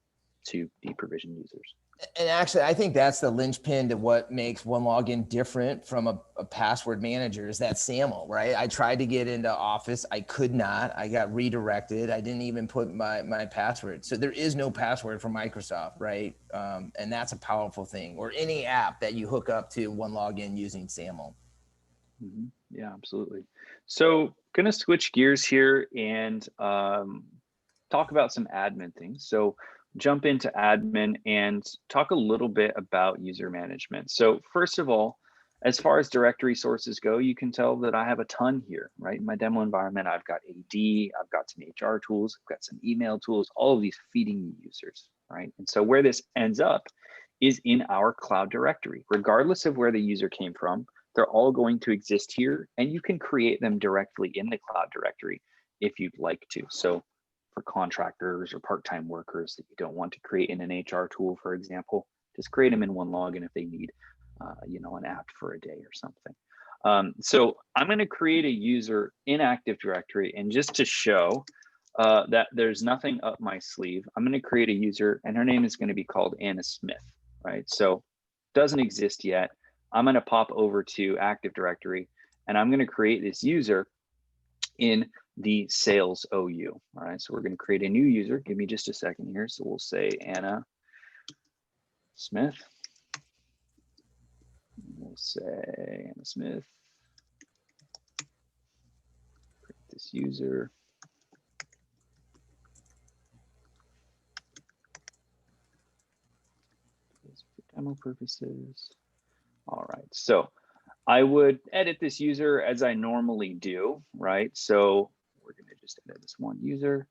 deprovision users. And actually, I think that's the linchpin to what makes OneLogin different from a password manager, is that SAML, right? I tried to get into Office. I could not. I got redirected. I didn't even put my password. So there is no password for Microsoft, right? And that's a powerful thing, or any app that you hook up to OneLogin using SAML. Mm-hmm. Yeah, absolutely. So going to switch gears here and talk about some admin things. So jump into admin and talk a little bit about user management. So first of all, as far as directory sources go, you can tell that I have a ton here, right? In my demo environment, I've got AD, I've got some HR tools, I've got some email tools, all of these feeding me users, right? And so where this ends up is in our cloud directory. Regardless of where the user came from, they're all going to exist here, and you can create them directly in the cloud directory if you'd like to. So for contractors or part-time workers that you don't want to create in an HR tool, for example, just create them in OneLogin if they need, an app for a day or something. So I'm going to create a user in Active Directory, and just to show that there's nothing up my sleeve, I'm going to create a user, and her name is going to be called Anna Smith, right? So doesn't exist yet. I'm going to pop over to Active Directory, and I'm going to create this user in the sales OU. All right, so we're going to create a new user. Give me just a second here. So we'll say Anna Smith. We'll say Anna Smith. Create this user. For demo purposes. All right, so I would edit this user as I normally do, right? So we're going to just edit this one user,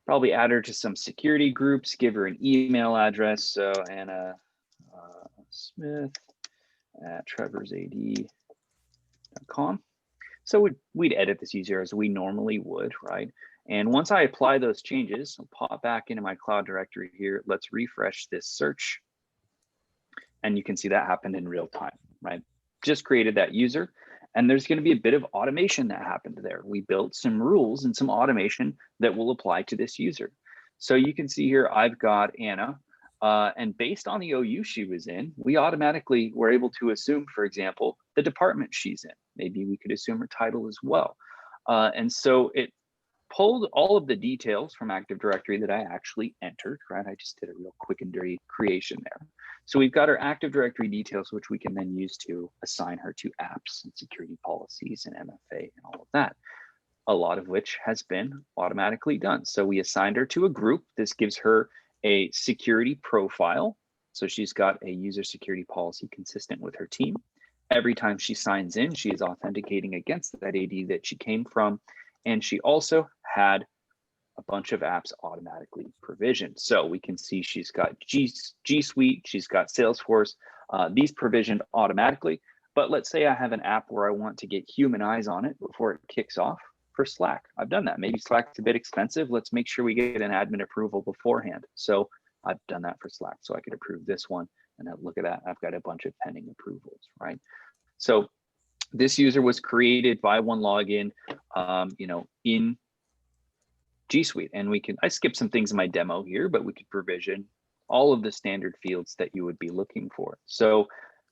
probably add her to some security groups, give her an email address. So Anna Smith at trevorsad.com. So we'd edit this user as we normally would, right? And once I apply those changes, I'll pop back into my cloud directory here. Let's refresh this search. And you can see that happened in real time, right? Just created that user, and there's going to be a bit of automation that happened there. We built some rules and some automation that will apply to this user. So you can see here, I've got Anna, and based on the OU she was in, we automatically were able to assume, for example, the department she's in. Maybe we could assume her title as well. And so it pulled all of the details from Active Directory that I actually entered, right? I just did a real quick and dirty creation there. So we've got our Active Directory details, which we can then use to assign her to apps and security policies and MFA and all of that, a lot of which has been automatically done. So we assigned her to a group. This gives her a security profile. So she's got a user security policy consistent with her team. Every time she signs in, she is authenticating against that AD that she came from. And she also had a bunch of apps automatically provisioned. So we can see she's got G Suite, she's got Salesforce, these provisioned automatically. But let's say I have an app where I want to get human eyes on it before it kicks off for Slack. I've done that. Maybe Slack's a bit expensive. Let's make sure we get an admin approval beforehand. So I've done that for Slack. So I could approve this one. And then look at that. I've got a bunch of pending approvals, right? So this user was created by OneLogin, in G Suite. And I skipped some things in my demo here, but we could provision all of the standard fields that you would be looking for. So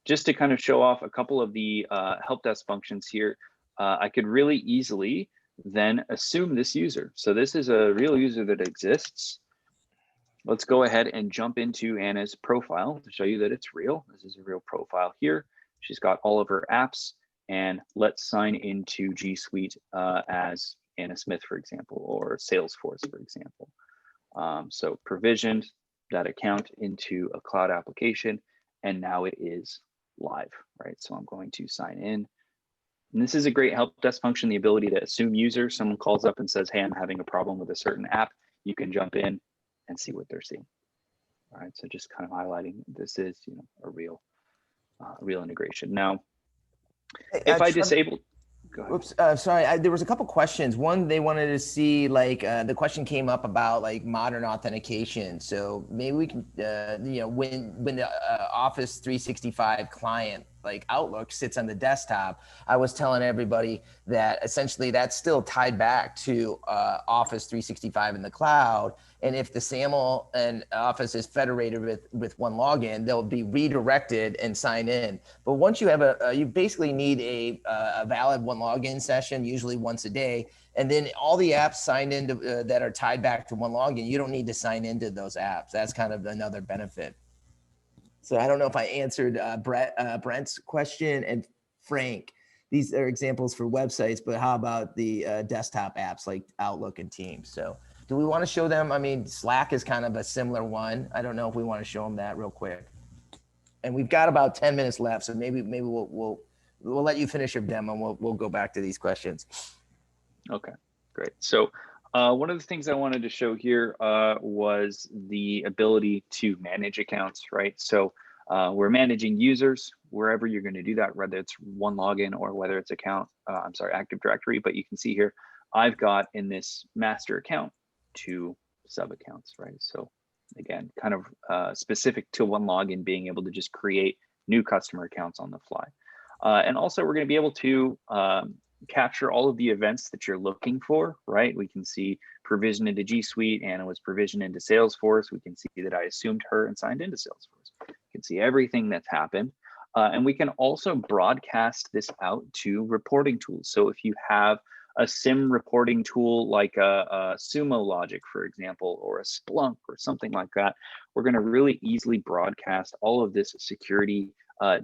just to kind of show off a couple of the help desk functions here, I could really easily then assume this user. So this is a real user that exists. Let's go ahead and jump into Anna's profile to show you that it's real. This is a real profile here. She's got all of her apps, and let's sign into G Suite as Anna Smith, for example, or Salesforce, for example. So provisioned that account into a cloud application, and now it is live, right? So I'm going to sign in. And this is a great help desk function, the ability to assume user. Someone calls up and says, hey, I'm having a problem with a certain app. You can jump in and see what they're seeing. All right, so just kind of highlighting this is a real integration. Now, if I disable, go ahead. Oops, sorry, there was a couple questions. One, they wanted to see, like, the question came up about like modern authentication. So maybe we can, when the Office 365 client, like Outlook, sits on the desktop, I was telling everybody that essentially that's still tied back to Office 365 in the cloud. And if the SAML and Office is federated with OneLogin, they'll be redirected and sign in. But once you have you basically need a valid OneLogin session, usually once a day. And then all the apps signed into that are tied back to OneLogin, you don't need to sign into those apps. That's kind of another benefit. So I don't know if I answered Brent's question, and Frank, these are examples for websites, but how about the desktop apps like Outlook and Teams? So do we want to show them? I mean, Slack is kind of a similar one. I don't know if we want to show them that real quick. And we've got about 10 minutes left, so maybe we'll let you finish your demo, and we'll go back to these questions. Okay, great. So one of the things I wanted to show here was the ability to manage accounts, right? So we're managing users wherever you're going to do that, whether it's OneLogin or whether it's Active Directory. But you can see here, I've got in this master account 2 sub accounts, right? So again, kind of specific to OneLogin, being able to just create new customer accounts on the fly. And also we're going to be able to capture all of the events that you're looking for, right? We can see provision into G Suite, Anna was provisioned into Salesforce. We can see that I assumed her and signed into Salesforce. We can see everything that's happened. And we can also broadcast this out to reporting tools. So if you have a SIM reporting tool like a SUMOLogic, for example, or a Splunk or something like that, we're going to really easily broadcast all of this security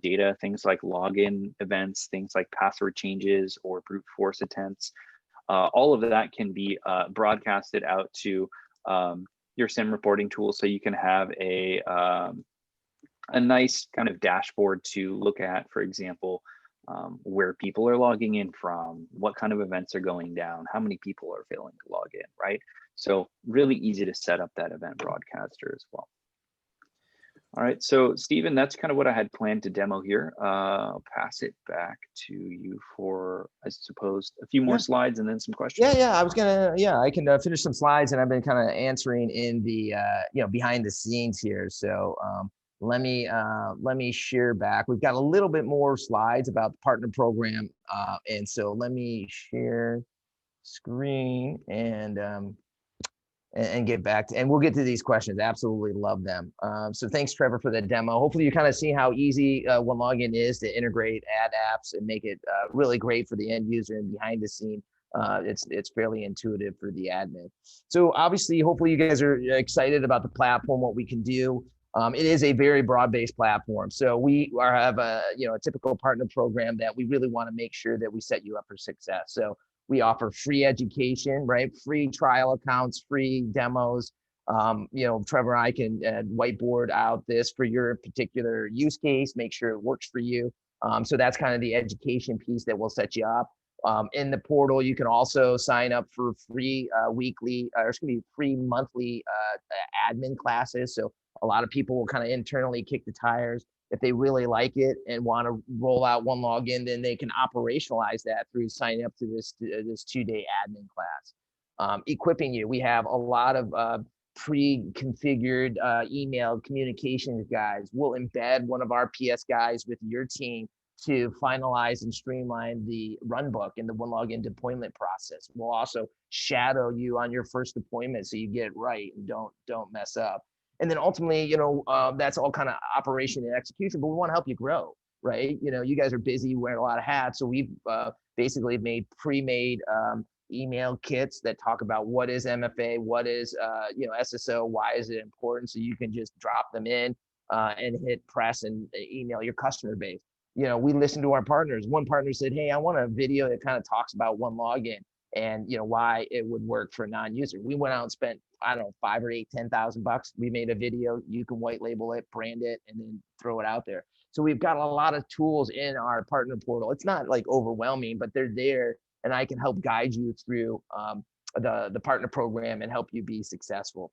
data, things like login events, things like password changes or brute force attempts. All of that can be broadcasted out to your SIM reporting tool, so you can have a nice kind of dashboard to look at, for example, where people are logging in from, what kind of events are going down, how many people are failing to log in, right? So really easy to set up that event broadcaster as well. All right, so Stephen, that's kind of what I had planned to demo here. I'll pass it back to you for, I suppose, a few more slides and then some questions. Yeah, I can finish some slides, and I've been kind of answering in the, behind the scenes here. So let me share back. We've got a little bit more slides about the partner program. And so let me share screen and get back to, and we'll get to these questions. Absolutely love them. So thanks, Trevor, for the demo. Hopefully you kind of see how easy OneLogin is to integrate, add apps, and make it really great for the end user, and behind the scene. It's fairly intuitive for the admin. So obviously, hopefully you guys are excited about the platform, what we can do. It is a very broad-based platform. So we have a typical partner program that we really want to make sure that we set you up for success. So we offer free education, right? Free trial accounts, free demos. Trevor and I can whiteboard out this for your particular use case, make sure it works for you. So that's kind of the education piece that will set you up. In the portal, you can also sign up for free weekly, or it's gonna be free monthly admin classes. So a lot of people will kind of internally kick the tires. If they really like it and want to roll out OneLogin, then they can operationalize that through signing up to this 2-day admin class. Equipping you, we have a lot of pre-configured email communications guys. We'll embed one of our PS guys with your team to finalize and streamline the runbook and the OneLogin deployment process. We'll also shadow you on your first deployment so you get it right and don't mess up. And then ultimately, that's all kind of operation and execution, but we want to help you grow, right? You guys are busy wearing a lot of hats. So we've basically made pre-made email kits that talk about what is MFA, what is, SSO, why is it important? So you can just drop them in and hit press and email your customer base. We listen to our partners. One partner said, hey, I want a video that kind of talks about OneLogin and why it would work for a non-user. We went out and spent, I don't know, $5,000 or $8,000, $10,000. We made a video. You can white label it, brand it, and then throw it out there. So we've got a lot of tools in our partner portal. It's not like overwhelming, but they're there, and I can help guide you through the partner program and help you be successful.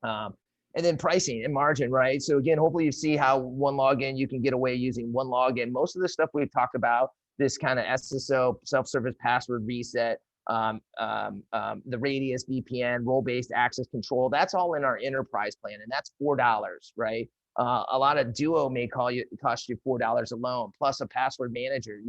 And then pricing and margin, right? So again, hopefully you see how OneLogin, you can get away using OneLogin. Most of the stuff we've talked about, this kind of SSO, self-service password reset, the radius VPN, role-based access control, that's all in our enterprise plan, and that's $4, right? A lot of Duo may cost you $4 alone, plus a password manager.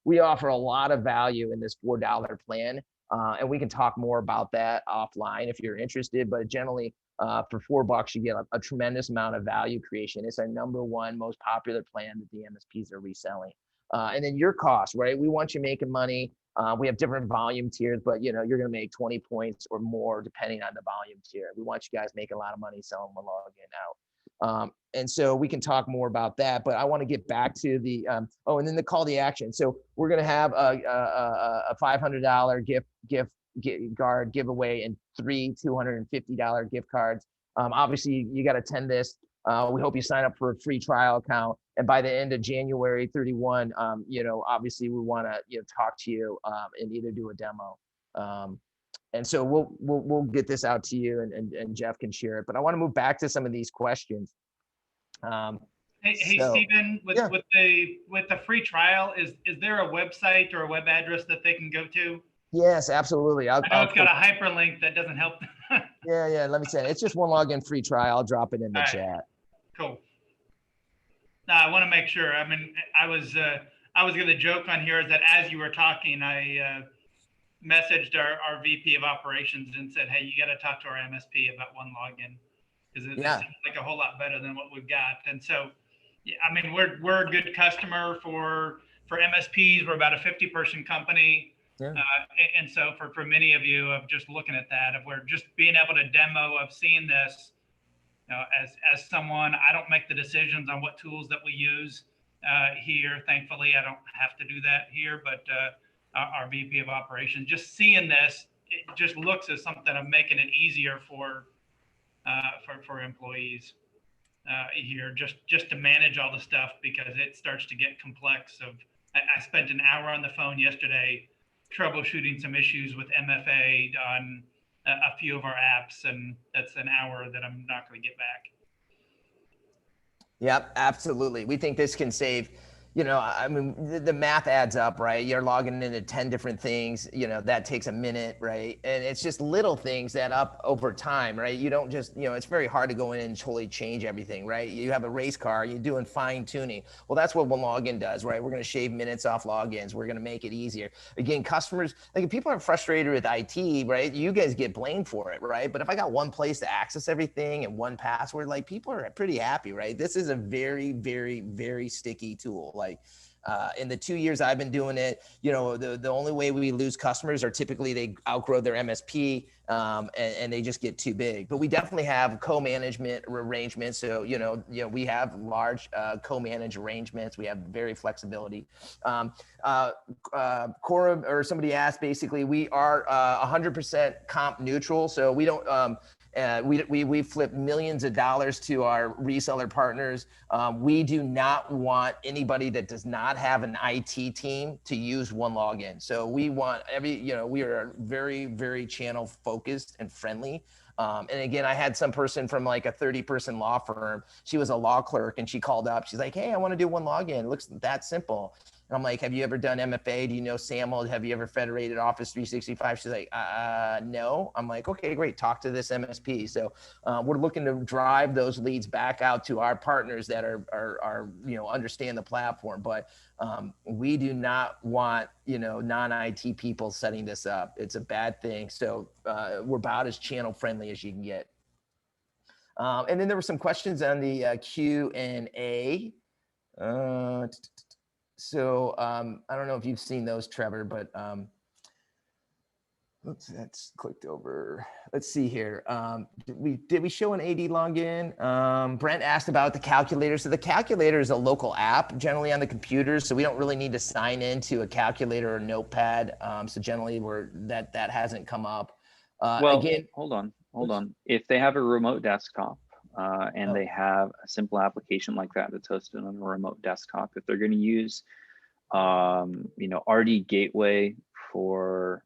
We offer a lot of value in this $4 plan, and we can talk more about that offline if you're interested. But generally, for $4, you get a tremendous amount of value creation. It's our #1 most popular plan that the MSPs are reselling. And then your cost, right? We want you making money. We have different volume tiers, but you're going to make 20 points or more depending on the volume tier. We want you guys making a lot of money selling OneLogin out. And so we can talk more about that, but I want to get back to the, and then the call to action. So we're going to have a $500 gift card giveaway and 3 $250 gift cards. Obviously you got to attend this. We hope you sign up for a free trial account. And by the end of January 31, obviously we want to, talk to you and either do a demo. And so we'll get this out to you and Jeff can share it. But I want to move back to some of these questions. Hey, Stephen, with the free trial, is there a website or a web address that they can go to? Yes, absolutely. I know it's got a hyperlink that doesn't help. Yeah. Let me say it. It's just OneLogin free trial. I'll drop it in the chat. Cool. No, I want to make sure. I mean, I was going to joke on here that as you were talking, I messaged our VP of operations and said, hey, you got to talk to our MSP about OneLogin because it seems like a whole lot better than what we've got. And so, I mean, we're a good customer for MSPs. We're about a 50-person company. Yeah. And so for many of you of just looking at that, if we're just being able to demo of seeing this, as someone, I don't make the decisions on what tools that we use here. Thankfully, I don't have to do that here, but our VP of operations, just seeing this, it just looks as something of making it easier for employees here, just to manage all the stuff because it starts to get complex. I spent an hour on the phone yesterday troubleshooting some issues with MFA on a few of our apps, and that's an hour that I'm not going to get back. Yep, absolutely. We think this can save, I mean, the math adds up, right? You're logging into 10 different things, that takes a minute, right? And it's just little things that up over time, right? You don't just, it's very hard to go in and totally change everything, right? You have a race car, you're doing fine tuning. Well, that's what OneLogin does, right? We're going to shave minutes off logins. We're going to make it easier. Again, customers, like if people are frustrated with IT, right? You guys get blamed for it, right? But if I got one place to access everything and one password, like people are pretty happy, right? This is a very, very, very sticky tool. Like in the 2 years I've been doing it, the only way we lose customers are typically they outgrow their MSP and they just get too big. But we definitely have co-management arrangements. So, we have large co-managed arrangements. We have very flexibility. Cora or somebody asked, basically, we are 100% comp neutral. So we don't, We flip millions of dollars to our reseller partners. We do not want anybody that does not have an IT team to use OneLogin. So we want we are very, very channel focused and friendly. And again, I had some person from like a 30-person law firm. She was a law clerk and she called up. She's like, hey, I want to do OneLogin. It looks that simple. And I'm like, have you ever done MFA? Do you know SAML? Have you ever federated Office 365? She's like, no. I'm like, okay, great. Talk to this MSP. So we're looking to drive those leads back out to our partners that are understand the platform. But we do not want, non-IT people setting this up. It's a bad thing. So we're about as channel friendly as you can get. And then there were some questions on the Q&A. So I don't know if you've seen those, Trevor, but oops, that's clicked over. Let's see here. Did we show an AD login? Brent asked about the calculator. So the calculator is a local app generally on the computers. So we don't really need to sign into a calculator or notepad. So generally that hasn't come up. Well, again, hold on. If they have a remote desktop and they have a simple application like that that's hosted on a remote desktop, if they're going to use, RD Gateway for,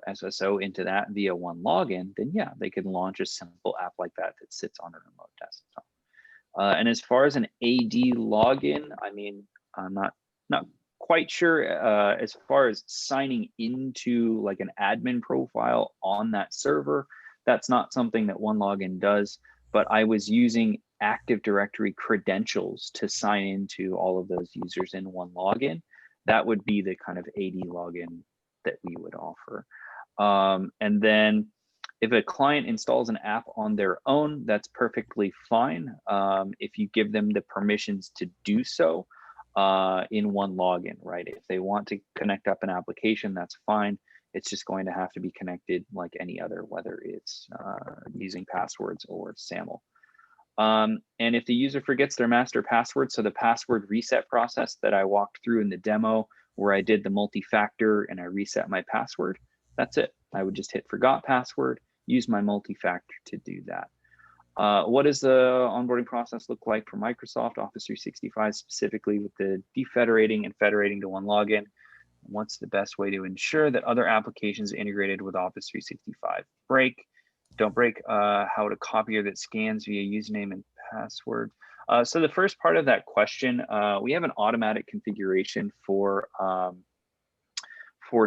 SSO into that via OneLogin, then yeah, they could launch a simple app like that that sits on a remote desktop. And as far as an AD login, I mean, I'm not quite sure as far as signing into like an admin profile on that server. That's not something that OneLogin does, but I was using Active Directory credentials to sign into all of those users in OneLogin. That would be the kind of AD login that we would offer. And then if a client installs an app on their own, that's perfectly fine. If you give them the permissions to do so in OneLogin, right? If they want to connect up an application, that's fine. It's just going to have to be connected like any other, whether it's using passwords or SAML. And if the user forgets their master password, so the password reset process that I walked through in the demo where I did the multi-factor and I reset my password, that's it. I would just hit forgot password, use my multi-factor to do that. What does the onboarding process look like for Microsoft Office 365, specifically with the defederating and federating to OneLogin? What's the best way to ensure that other applications integrated with Office 365 don't break? How to copier that scans via username and password? So the first part of that question, we have an automatic configuration for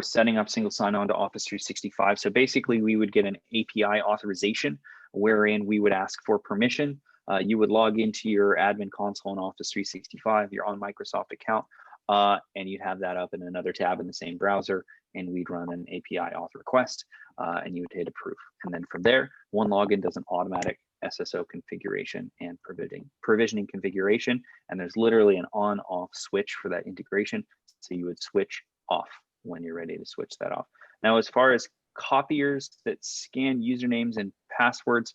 setting up single sign-on to Office 365. So basically, we would get an API authorization wherein we would ask for permission. You would log into your admin console in Office 365, your on Microsoft account, and you'd have that up in another tab in the same browser, and we'd run an API auth request, and you would hit approve. And then from there, OneLogin does an automatic SSO configuration and provisioning configuration, and there's literally an on-off switch for that integration. So you would switch off when you're ready to switch that off. Now, as far as copiers that scan usernames and passwords,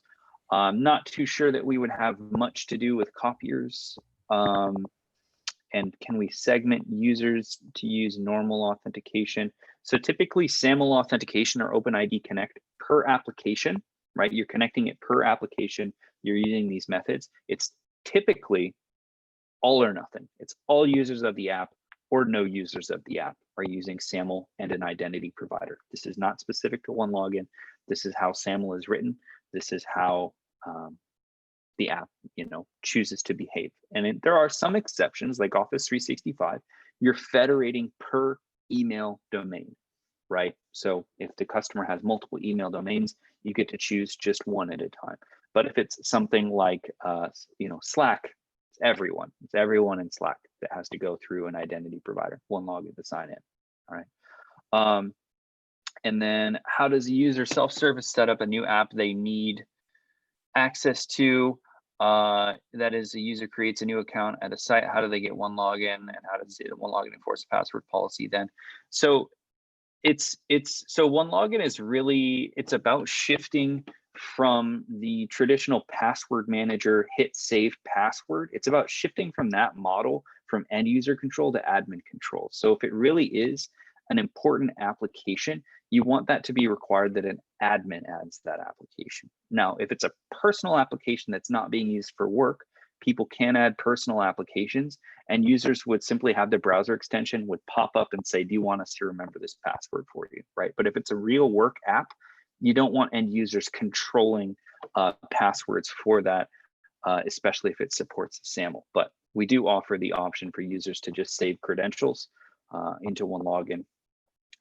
I'm not too sure that we would have much to do with copiers. And can we segment users to use normal authentication? So typically SAML authentication or OpenID Connect per application, right? You're connecting it per application. You're using these methods. It's typically all or nothing. It's all users of the app or no users of the app are using SAML and an identity provider. This is not specific to OneLogin. This is how SAML is written. This is how the app, chooses to behave. And there are some exceptions, like Office 365. You're federating per email domain, right? So if the customer has multiple email domains, you get to choose just one at a time. But if it's something like, Slack, it's everyone in Slack that has to go through an identity provider, OneLogin to sign in. All right. And then how does a user self-service set up a new app they need access to? That is, a user creates a new account at a site. How do they get OneLogin, and how does OneLogin enforce a password policy then? So so OneLogin is really, it's about shifting from the traditional password manager, hit save password. It's about shifting from that model from end user control to admin control. So if it really is an important application, you want that to be required that an admin adds that application. Now, if it's a personal application that's not being used for work, people can add personal applications, and users would simply have their browser extension would pop up and say, do you want us to remember this password for you, right? But if it's a real work app, you don't want end users controlling passwords for that, especially if it supports SAML. But we do offer the option for users to just save credentials into OneLogin,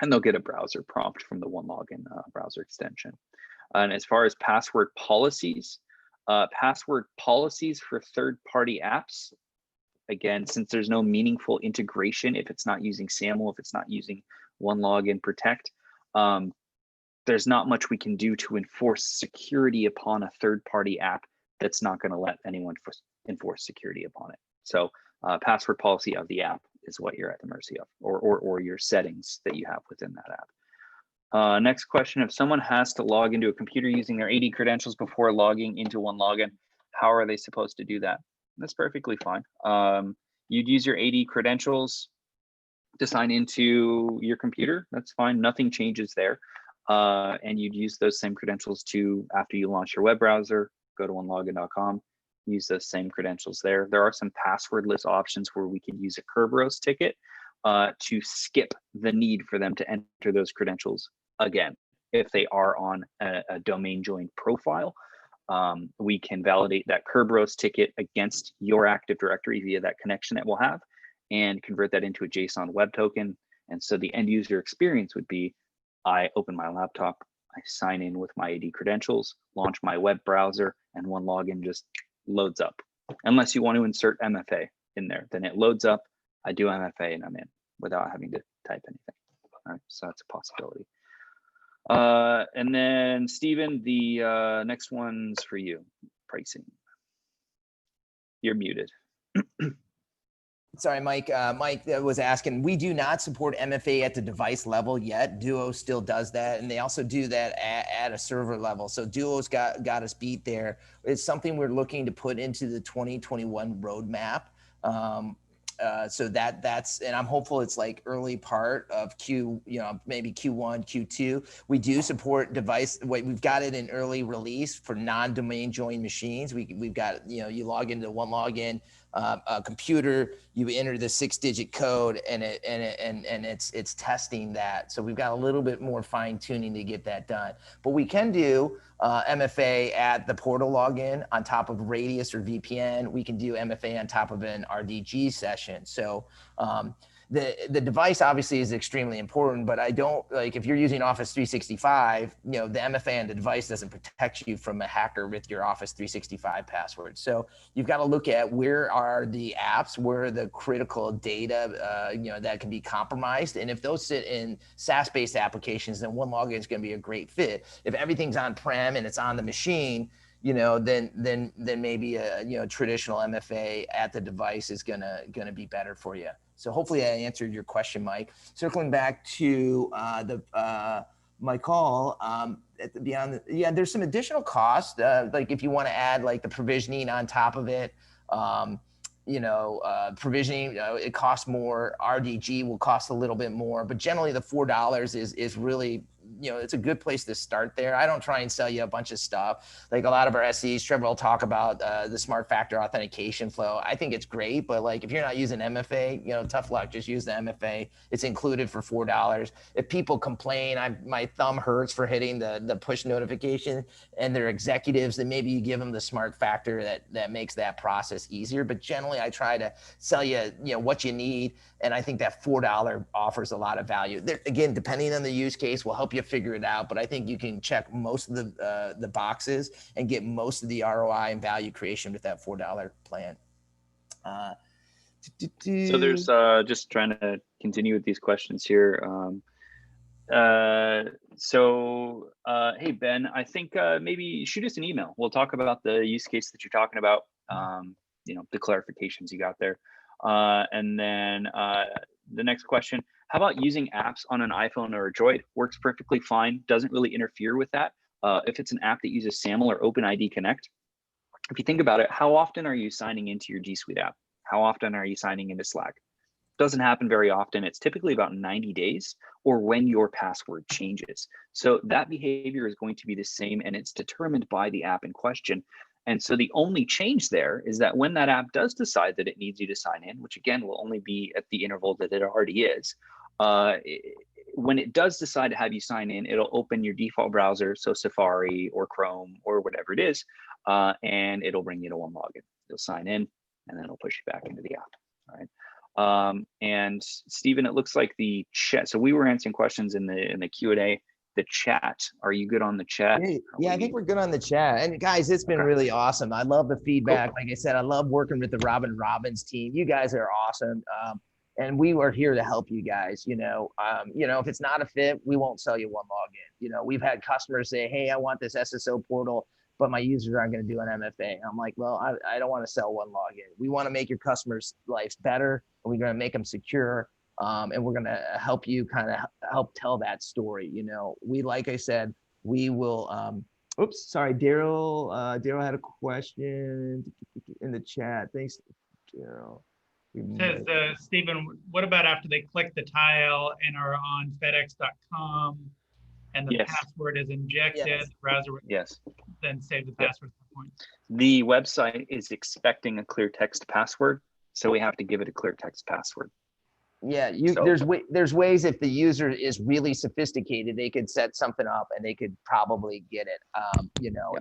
and they'll get a browser prompt from the OneLogin browser extension. And as far as password policies for third-party apps, again, since there's no meaningful integration, if it's not using SAML, if it's not using OneLogin Protect, there's not much we can do to enforce security upon a third-party app that's not going to let anyone enforce security upon it. So password policy of the app is what you're at the mercy of, or your settings that you have within that app. Next question, if someone has to log into a computer using their AD credentials before logging into OneLogin, how are they supposed to do that? That's perfectly fine. You'd use your AD credentials to sign into your computer. That's fine, nothing changes there. And you'd use those same credentials to, after you launch your web browser, go to onelogin.com, use those same credentials there. There are some passwordless options where we could use a Kerberos ticket to skip the need for them to enter those credentials again. If they are on a domain joined profile, we can validate that Kerberos ticket against your Active Directory via that connection that we'll have and convert that into a JSON web token. And so the end user experience would be, I open my laptop, I sign in with my AD credentials, launch my web browser, and OneLogin just loads up. Unless you want to insert MFA in there, then it loads up, I do MFA, and I'm in without having to type anything. All right, so that's a possibility. And then Stephen, the next one's for you, pricing. You're muted. Sorry, Mike. Mike was asking, we do not support MFA at the device level yet. Duo still does that, and they also do that at a server level. So Duo's got us beat there. It's something we're looking to put into the 2021 roadmap. So that's, and I'm hopeful it's like early part of maybe Q1, Q2. We do support device. We've got it in early release for non-domain joined machines. We've got, you log into OneLogin, a computer, you enter the 6-digit code, and it's testing that. So we've got a little bit more fine tuning to get that done. But we can do MFA at the portal login on top of Radius or VPN. We can do MFA on top of an RDG session. So the device obviously is extremely important, but I don't, like, if you're using Office 365, the MFA on the device doesn't protect you from a hacker with your Office 365 password. So you've got to look at where are the apps, where are the critical data, that can be compromised. And if those sit in SaaS-based applications, then OneLogin is going to be a great fit. If everything's on-prem and it's on the machine, then maybe a traditional MFA at the device is gonna be better for you. So hopefully I answered your question, Mike. Circling back to my call there's some additional cost, like if you want to add like the provisioning on top of it. Provisioning, it costs more. RDG will cost a little bit more, but generally the $4 is really, it's a good place to start there. I don't try and sell you a bunch of stuff. Like a lot of our SEs, Trevor will talk about the smart factor authentication flow. I think it's great, but like if you're not using MFA, tough luck, just use the MFA. It's included for $4. If people complain, my thumb hurts for hitting the push notification and they're executives, then maybe you give them the smart factor that makes that process easier. But generally I try to sell you, what you need. And I think that $4 offers a lot of value. There, again, depending on the use case, will help you figure it out. But I think you can check most of the boxes and get most of the ROI and value creation with that $4 plan. So there's just trying to continue with these questions here. Hey, Ben, I think maybe shoot us an email. We'll talk about the use case that you're talking about, the clarifications you got there. And then the next question, how about using apps on an iPhone or a Droid? Works perfectly fine, doesn't really interfere with that. If it's an app that uses SAML or OpenID Connect, if you think about it, how often are you signing into your G Suite app? How often are you signing into Slack? Doesn't happen very often. It's typically about 90 days or when your password changes. So that behavior is going to be the same, and it's determined by the app in question. And so the only change there is that when that app does decide that it needs you to sign in, which again will only be at the interval that it already is, when it does decide to have you sign in, it'll open your default browser, so Safari or Chrome or whatever it is, and it'll bring you to OneLogin. You'll sign in, and then it'll push you back into the app. All right. And Stephen, it looks like the chat. So we were answering questions in the Q&A. The chat. Are you good on the chat? Yeah, I think we're good on the chat. And guys, it's been really awesome. I love the feedback. Like I said, I love working with the Robin Robbins team. You guys are awesome. And we are here to help you guys. If it's not a fit, we won't sell you OneLogin. We've had customers say, hey, I want this SSO portal, but my users aren't going to do an MFA. I'm like, well, I don't want to sell OneLogin. We want to make your customers' lives better, and we're going to make them secure. And we're going to help you kind of help tell that story. Like I said, we will, oops, sorry, Daryl had a question in the chat. Thanks, Daryl. Says, Stephen, what about after they click the tile and are on FedEx.com and the password is injected, the browser would then save the password at that point? The website is expecting a clear text password, so we have to give it a clear text password. Yeah, there's ways if the user is really sophisticated, they could set something up and they could probably get it.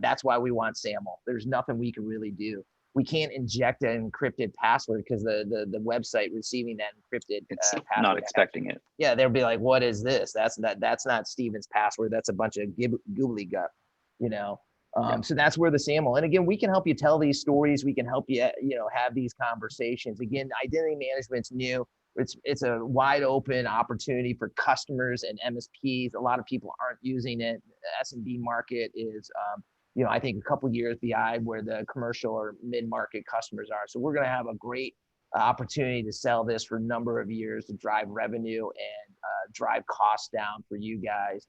That's why we want SAML. There's nothing we can really do. We can't inject an encrypted password because the website receiving that encrypted password, not expecting it. Yeah, they'll be like, "What is this? That's not Steven's password. That's a bunch of gobbledygook." So that's where the SAML. And again, we can help you tell these stories. We can help you, have these conversations. Again, identity management's new. It's a wide open opportunity for customers and MSPs. A lot of people aren't using it. The SMB market is, I think a couple years behind where the commercial or mid-market customers are. So we're going to have a great opportunity to sell this for a number of years to drive revenue and drive costs down for you guys.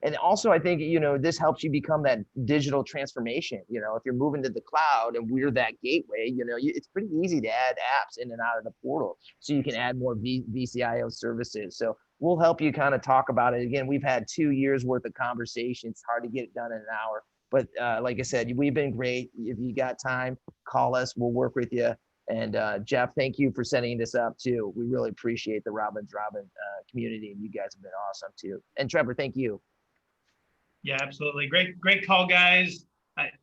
And also, I think, this helps you become that digital transformation. If you're moving to the cloud and we're that gateway, it's pretty easy to add apps in and out of the portal. So you can add more VCIO services. So we'll help you kind of talk about it. Again, we've had 2 years worth of conversation. It's hard to get it done in an hour. But like I said, we've been great. If you got time, call us. We'll work with you. And Jeff, thank you for setting this up too. We really appreciate the Robin community, and you guys have been awesome too. And Trevor, thank you. Yeah, absolutely. Great call, guys.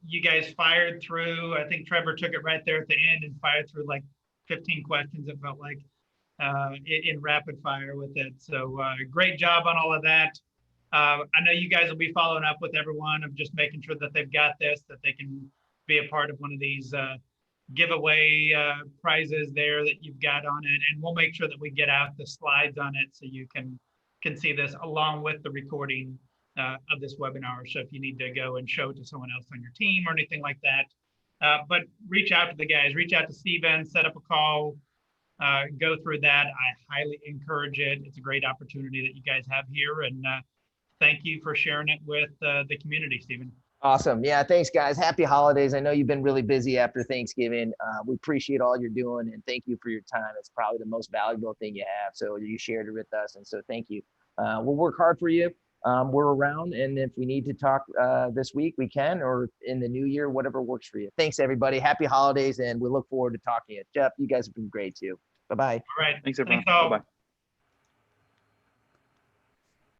You guys fired through. I think Trevor took it right there at the end and fired through like 15 questions. It felt like in rapid fire with it. So great job on all of that. I know you guys will be following up with everyone of just making sure that they've got this, that they can be a part of one of these giveaway prizes there that you've got on it, and we'll make sure that we get out the slides on it so you can see this along with the recording of this webinar. So if you need to go and show it to someone else on your team or anything like that, but reach out to the guys, reach out to Steven, set up a call, go through that. I highly encourage it. It's a great opportunity that you guys have here, and thank you for sharing it with the community, Steven. Awesome. Yeah, thanks, guys. Happy holidays. I know you've been really busy after Thanksgiving. We appreciate all you're doing, and thank you for your time. It's probably the most valuable thing you have. So you shared it with us, and so thank you. We'll work hard for you. We're around, and if we need to talk this week, we can, or in the new year, whatever works for you. Thanks, everybody. Happy holidays, and we look forward to talking to you. Jeff, you guys have been great too. Bye-bye. All right. Thanks, everyone. Thanks all. Bye-bye.